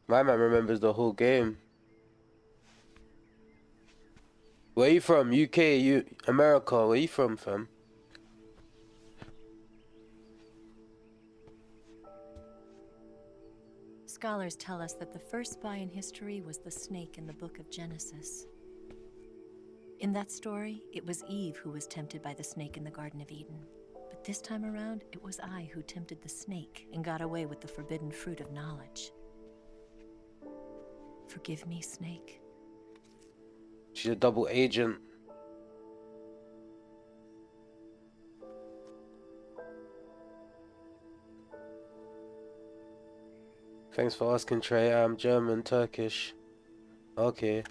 My man remembers the whole game. Where you from? UK, America. Where you from, fam? Scholars tell us that the first spy in history was the snake in the book of Genesis. In that story, it was Eve who was tempted by the snake in the Garden of Eden. But this time around, it was I who tempted the snake and got away with the forbidden fruit of knowledge. Forgive me, Snake. She's a double agent. Thanks for asking, Trey. I'm German, Turkish. Okay.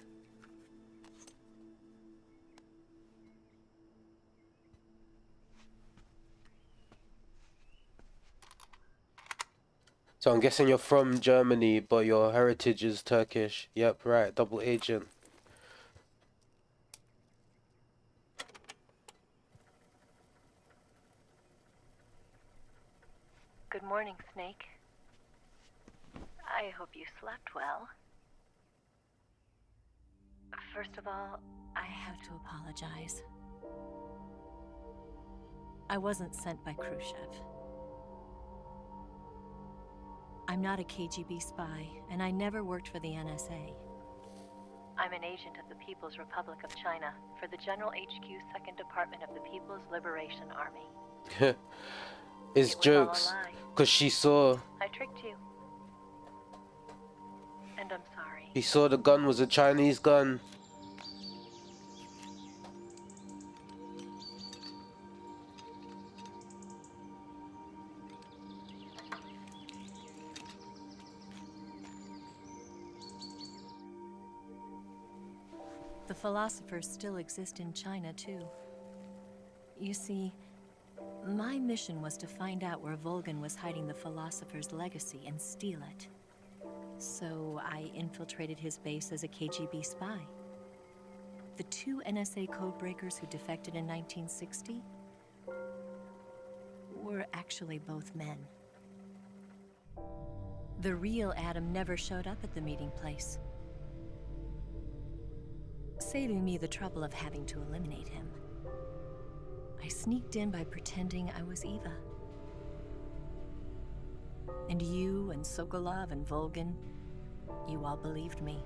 So I'm guessing you're from Germany, but your heritage is Turkish. Yep, right. Double agent. Good morning, Snake. I hope you slept well. First of all, I have to apologize. I wasn't sent by Khrushchev. I'm not a KGB spy, and I never worked for the NSA. I'm an agent of the People's Republic of China for the General HQ 2nd Department of the People's Liberation Army. It's jokes, because she saw... I tricked you. And I'm sorry. He saw the gun was a Chinese gun. The philosophers still exist in China, too. You see, my mission was to find out where Volgan was hiding the philosopher's legacy and steal it. So I infiltrated his base as a KGB spy. The 2 NSA codebreakers who defected in 1960 were actually both men. The real Adam never showed up at the meeting place, saving me the trouble of having to eliminate him. I sneaked in by pretending I was Eva. And you and Sokolov and Volgan, you all believed me.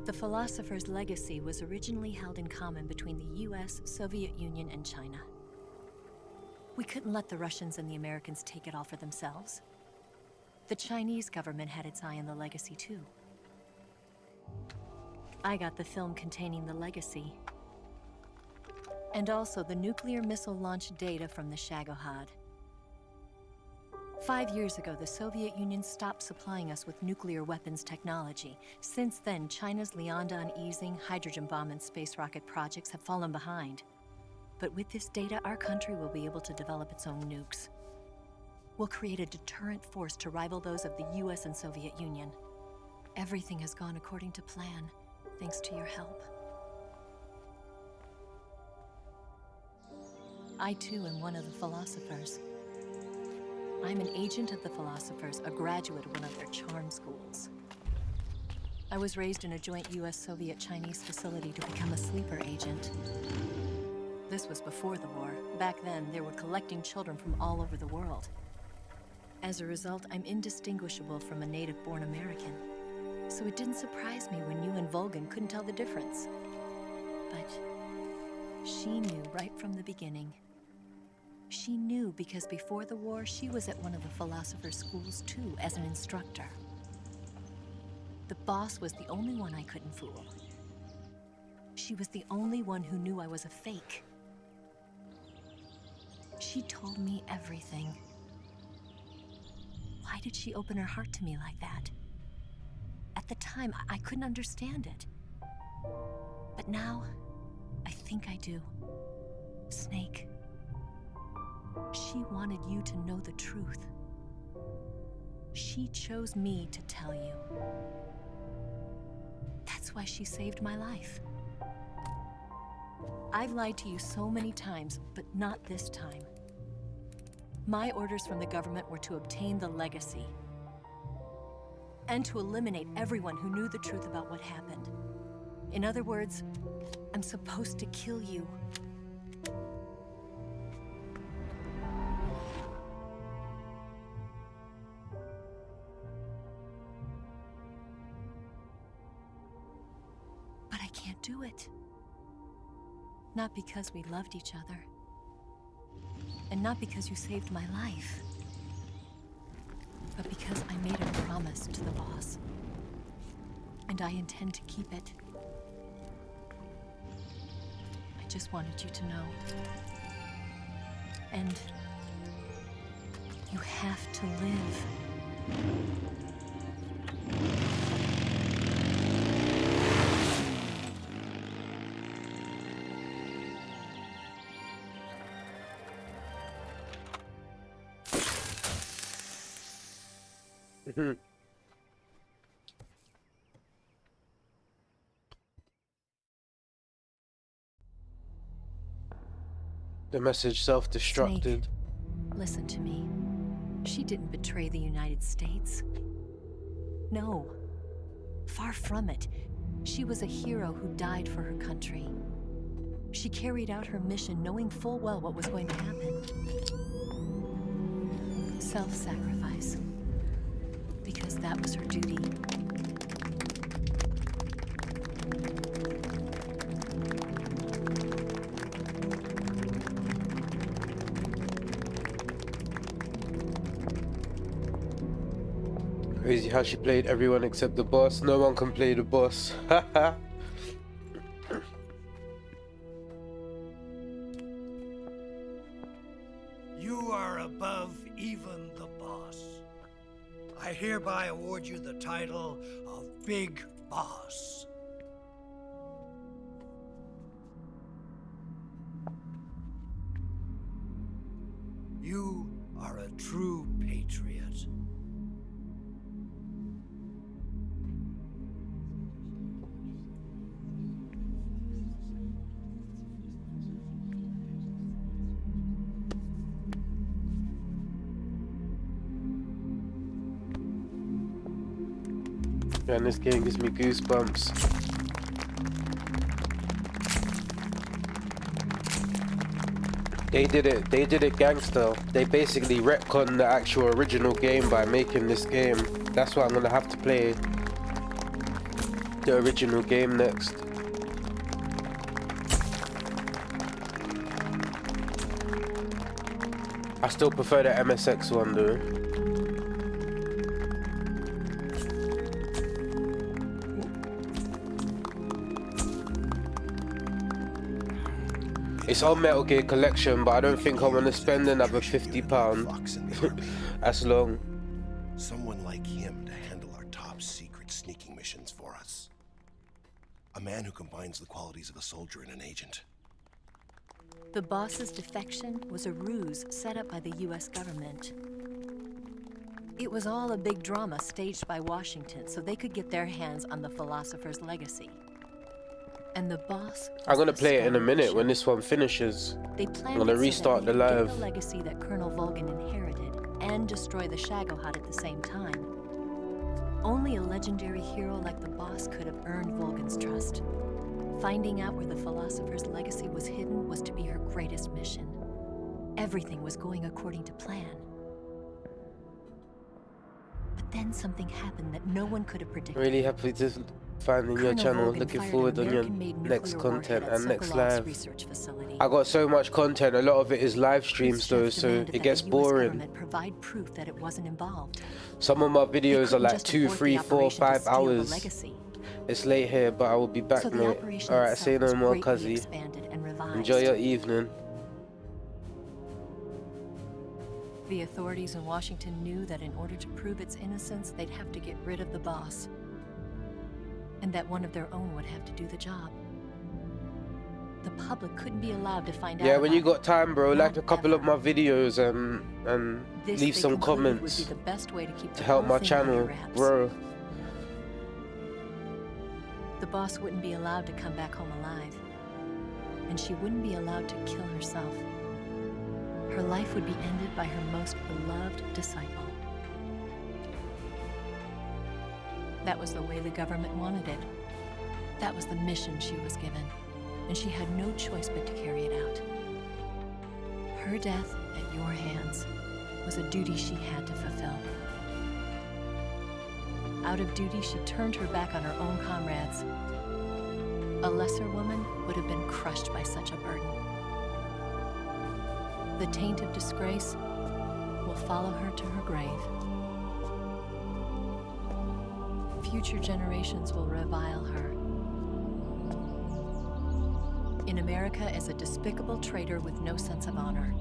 The philosopher's legacy was originally held in common between the US, Soviet Union, and China. We couldn't let the Russians and the Americans take it all for themselves. The Chinese government had its eye on the legacy too. I got the film containing the legacy, and also the nuclear missile launch data from the Shagohod. 5 years ago, the Soviet Union stopped supplying us with nuclear weapons technology. Since then, China's Liaodong easing, hydrogen bomb, and space rocket projects have fallen behind. But with this data, our country will be able to develop its own nukes. We'll create a deterrent force to rival those of the US and Soviet Union. Everything has gone according to plan, thanks to your help. I too am one of the philosophers. I'm an agent of the philosophers, a graduate of one of their charm schools. I was raised in a joint US-Soviet-Chinese facility to become a sleeper agent. This was before the war. Back then, they were collecting children from all over the world. As a result, I'm indistinguishable from a native-born American. So it didn't surprise me when you and Volgan couldn't tell the difference. But she knew right from the beginning. She knew because before the war, she was at one of the philosopher's schools too, as an instructor. The boss was the only one I couldn't fool. She was the only one who knew I was a fake. She told me everything. Why did she open her heart to me like that? At the time, I couldn't understand it. But now, I think I do. Snake. She wanted you to know the truth. She chose me to tell you. That's why she saved my life. I've lied to you so many times, but not this time. My orders from the government were to obtain the legacy and to eliminate everyone who knew the truth about what happened. In other words, I'm supposed to kill you. But I can't do it. Not because we loved each other. And not because you saved my life. But because I made a promise to the boss. And I intend to keep it. I just wanted you to know. And you have to live. The message self-destructed. Snake, listen to me. She didn't betray the United States. No. Far from it. She was a hero who died for her country. She carried out her mission knowing full well what was going to happen. Self-sacrifice. Because that was her duty. Crazy how she played everyone except the boss. No one can play the boss. Haha. You are above even the boss. I hereby award you the title of Big Boss. You are a true patriot. Man, this game gives me goosebumps. They did it gangster. They basically retconned the actual original game by making this game. That's why I'm gonna have to play the original game next. I still prefer the MSX one though. It's on Metal Gear Collection, but I don't think I'm gonna spend another £50. That's long. Someone like him to handle our top secret sneaking missions for us. A man who combines the qualities of a soldier and an agent. The boss's defection was a ruse set up by the US government. It was all a big drama staged by Washington so they could get their hands on the philosopher's legacy. And the boss. I'm gonna play it in a minute when this one finishes. They planned I'm gonna restart the live. Get the legacy that Colonel Volgan inherited and destroy the Shagohod at the same time. Only a legendary hero like the boss could have earned Volgan's trust. Finding out where the philosopher's legacy was hidden was to be her greatest mission. Everything was going according to plan. But then something happened that no one could have predicted. Really happy to find in your channel. Looking forward on your next content and next live. I got so much content, a lot of it is live streams though, so it gets boring. Provide proof that it wasn't involved. Some of my videos are like 2, 3, 4, 5 hours. It's late here, but I will be back, mate. Alright, say no more, cuzzy. Enjoy your evening. The authorities in Washington knew that in order to prove its innocence, they'd have to get rid of the boss. And that one of their own would have to do the job. The public couldn't be allowed to find out. Yeah, when you about got time, bro, like a couple of my videos and this leave they some concluded comments would be the best way to keep the help whole my thing under channel wraps. grow. The boss wouldn't be allowed to come back home alive, and she wouldn't be allowed to kill herself. Her life would be ended by her most beloved disciple. That was the way the government wanted it. That was the mission she was given, and she had no choice but to carry it out. Her death at your hands was a duty she had to fulfill. Out of duty, she turned her back on her own comrades. A lesser woman would have been crushed by such a burden. The taint of disgrace will follow her to her grave. Future generations will revile her. In America as a despicable traitor with no sense of honor.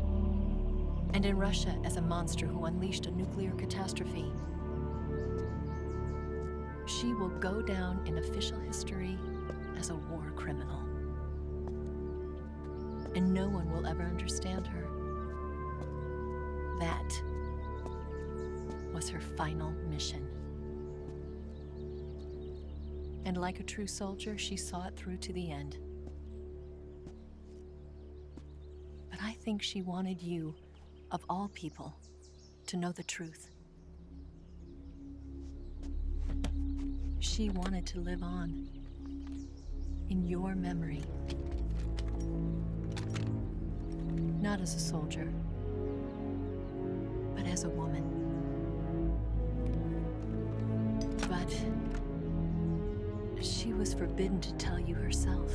And in Russia as a monster who unleashed a nuclear catastrophe. She will go down in official history as a war criminal. And no one will ever understand her. That was her final mission. And like a true soldier, she saw it through to the end. But I think she wanted you, of all people, to know the truth. She wanted to live on in your memory. Not as a soldier, but as a woman. But she was forbidden to tell you herself.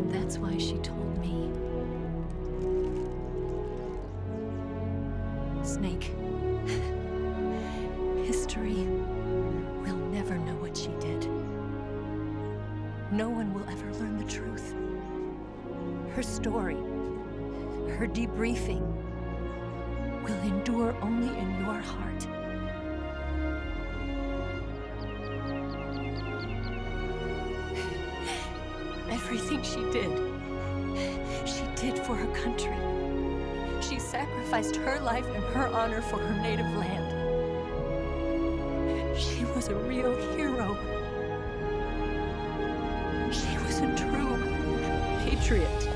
And that's why she told me. Snake, history will never know what she did. No one will ever learn the truth. Her story, her debriefing, will endure only in your heart. Everything she did for her country. She sacrificed her life and her honor for her native land. She was a real hero. She was a true patriot.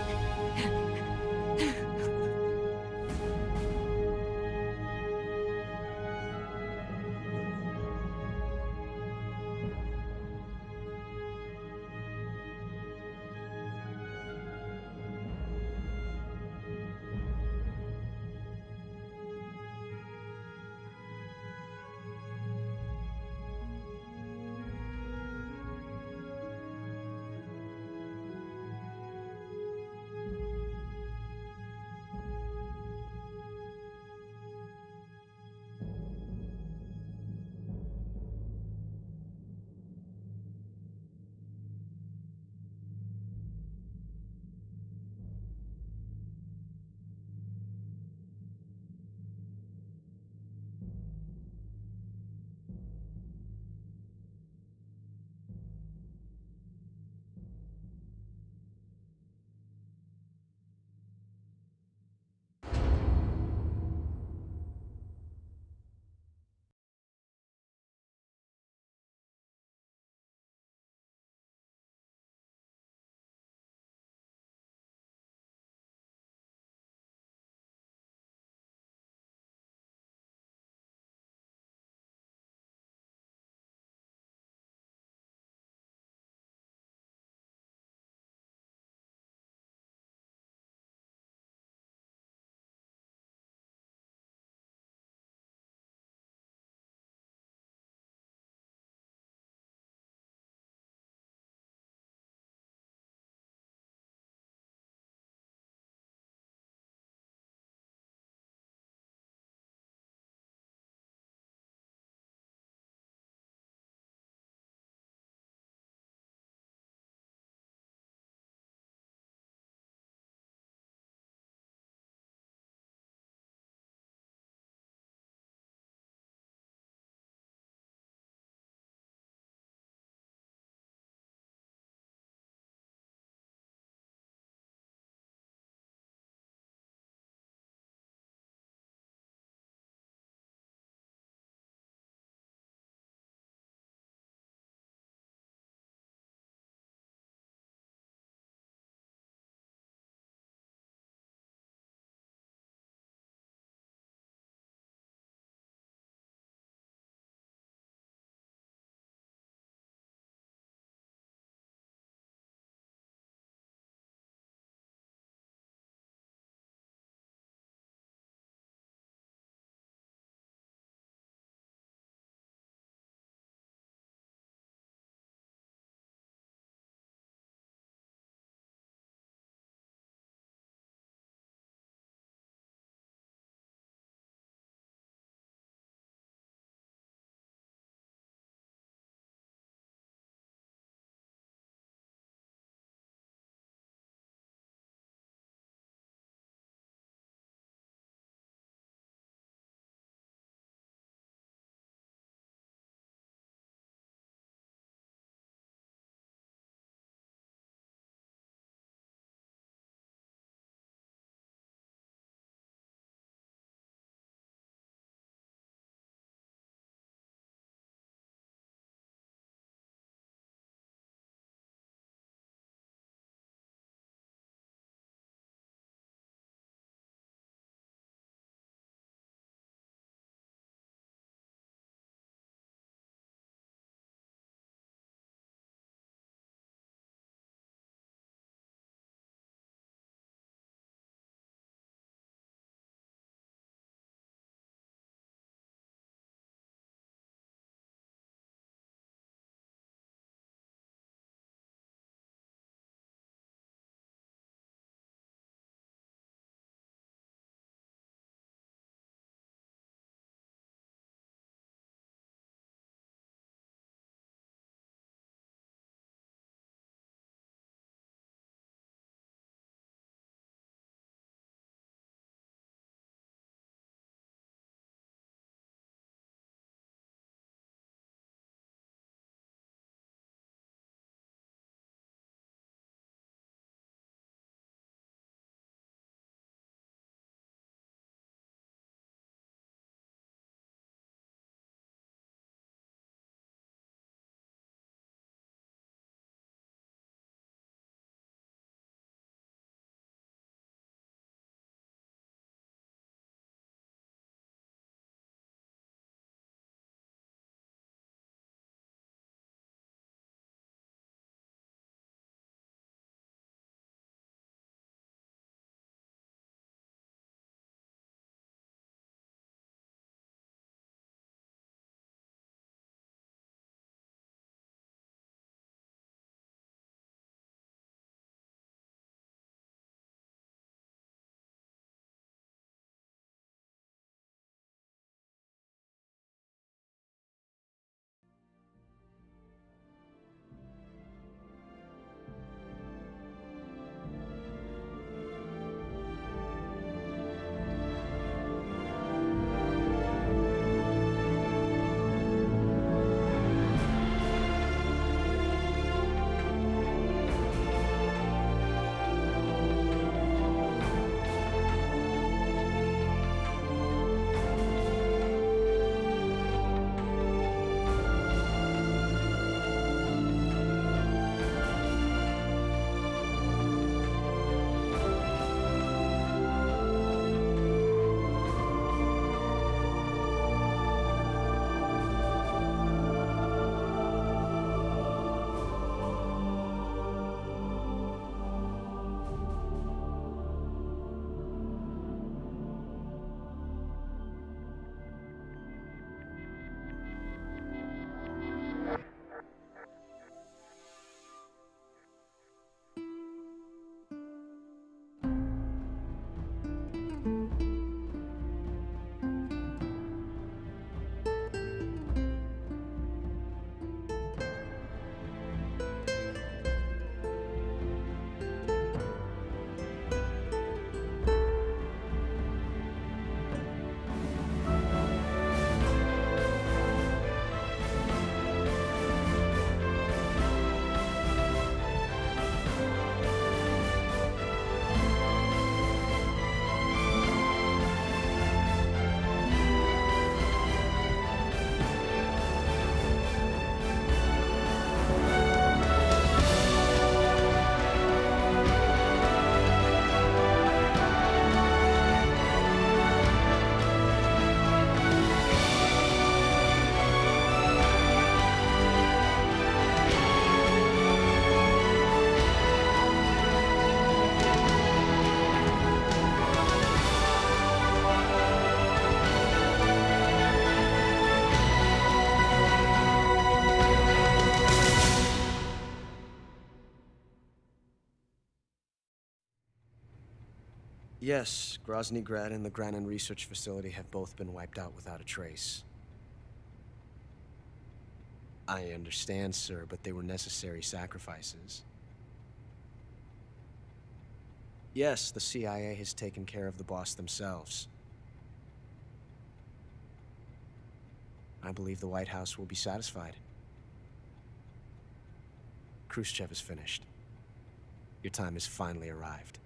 Yes, Grozny Grad and the Granin Research Facility have both been wiped out without a trace. I understand, sir, but they were necessary sacrifices. Yes, the CIA has taken care of the boss themselves. I believe the White House will be satisfied. Khrushchev is finished. Your time has finally arrived.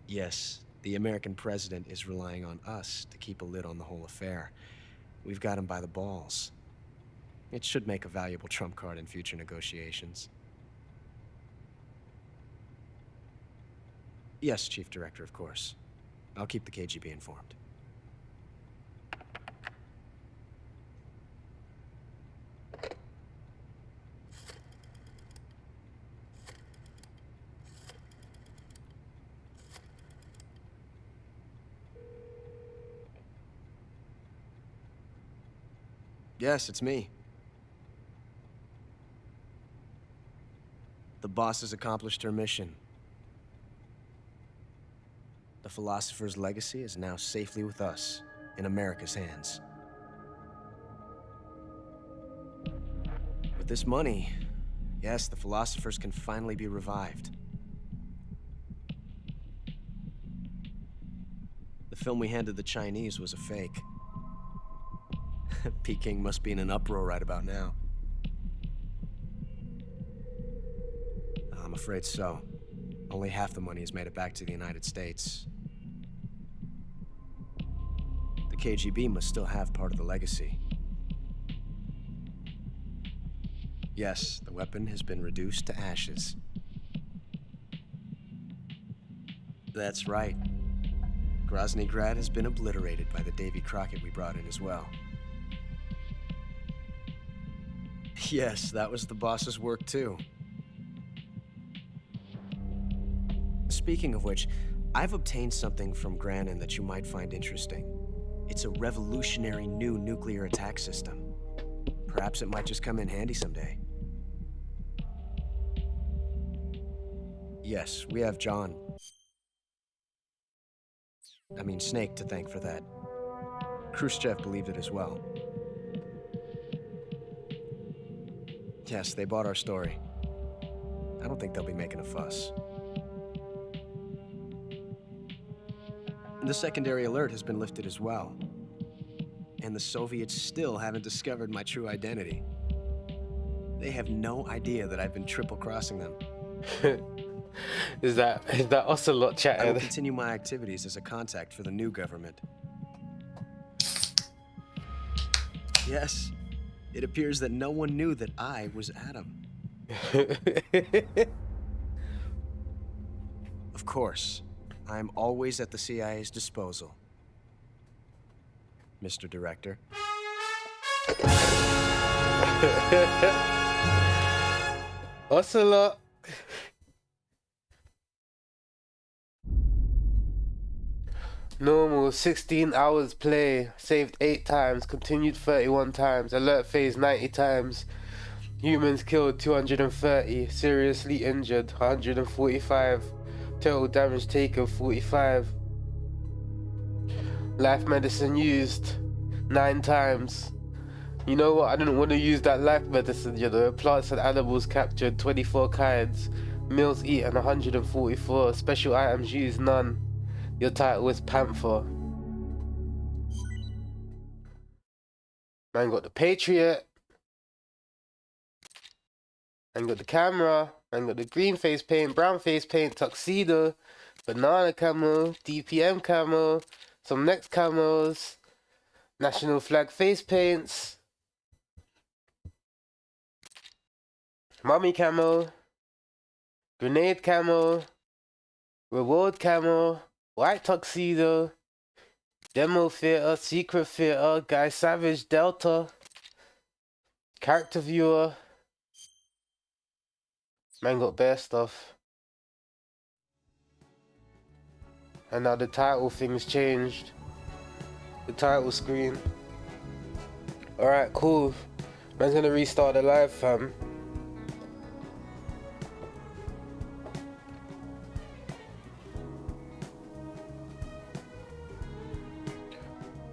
Yes, the American president is relying on us to keep a lid on the whole affair. We've got him by the balls. It should make a valuable trump card in future negotiations. Yes, Chief Director, of course. I'll keep the KGB informed. Yes, it's me. The boss has accomplished her mission. The philosopher's legacy is now safely with us, in America's hands. With this money, yes, the philosophers can finally be revived. The film we handed the Chinese was a fake. Peking must be in an uproar right about now. I'm afraid so. Only half the money has made it back to the United States. The KGB must still have part of the legacy. Yes, the weapon has been reduced to ashes. That's right. Grozny Grad has been obliterated by the Davy Crockett we brought in as well. Yes, that was the boss's work too. Speaking of which, I've obtained something from Granin that you might find interesting. It's a revolutionary new nuclear attack system. Perhaps it might just come in handy someday. Yes, we have Snake to thank for that. Khrushchev believed it as well. Yes, they bought our story. I don't think they'll be making a fuss. The secondary alert has been lifted as well. And the Soviets still haven't discovered my true identity. They have no idea that I've been triple-crossing them. Is that Ocelot chatting? I will continue my activities as a contact for the new government. Yes, it appears that no one knew that I was Adam. Of course, I'm always at the CIA's disposal, Mr. Director. Ocelot. Normal 16 hours play, saved 8 times, continued 31 times, alert phase 90 times, humans killed 230, seriously injured 145, total damage taken 45, life medicine used 9 times. You know what, I didn't want to use that life medicine, you know. Plants and animals captured 24 kinds, meals eaten 144, special items used none. Your title is Panther. Man got the Patriot. Man got the camera. Man got the green face paint, brown face paint, tuxedo, banana camo, DPM camo, some next camos, national flag face paints, mummy camo, grenade camo, reward camo, white tuxedo, demo theater, secret theater, Guy Savage, Delta, character viewer. Man got bare stuff. And now the title thing's changed. The title screen. Alright, cool. Man's gonna restart the live, fam.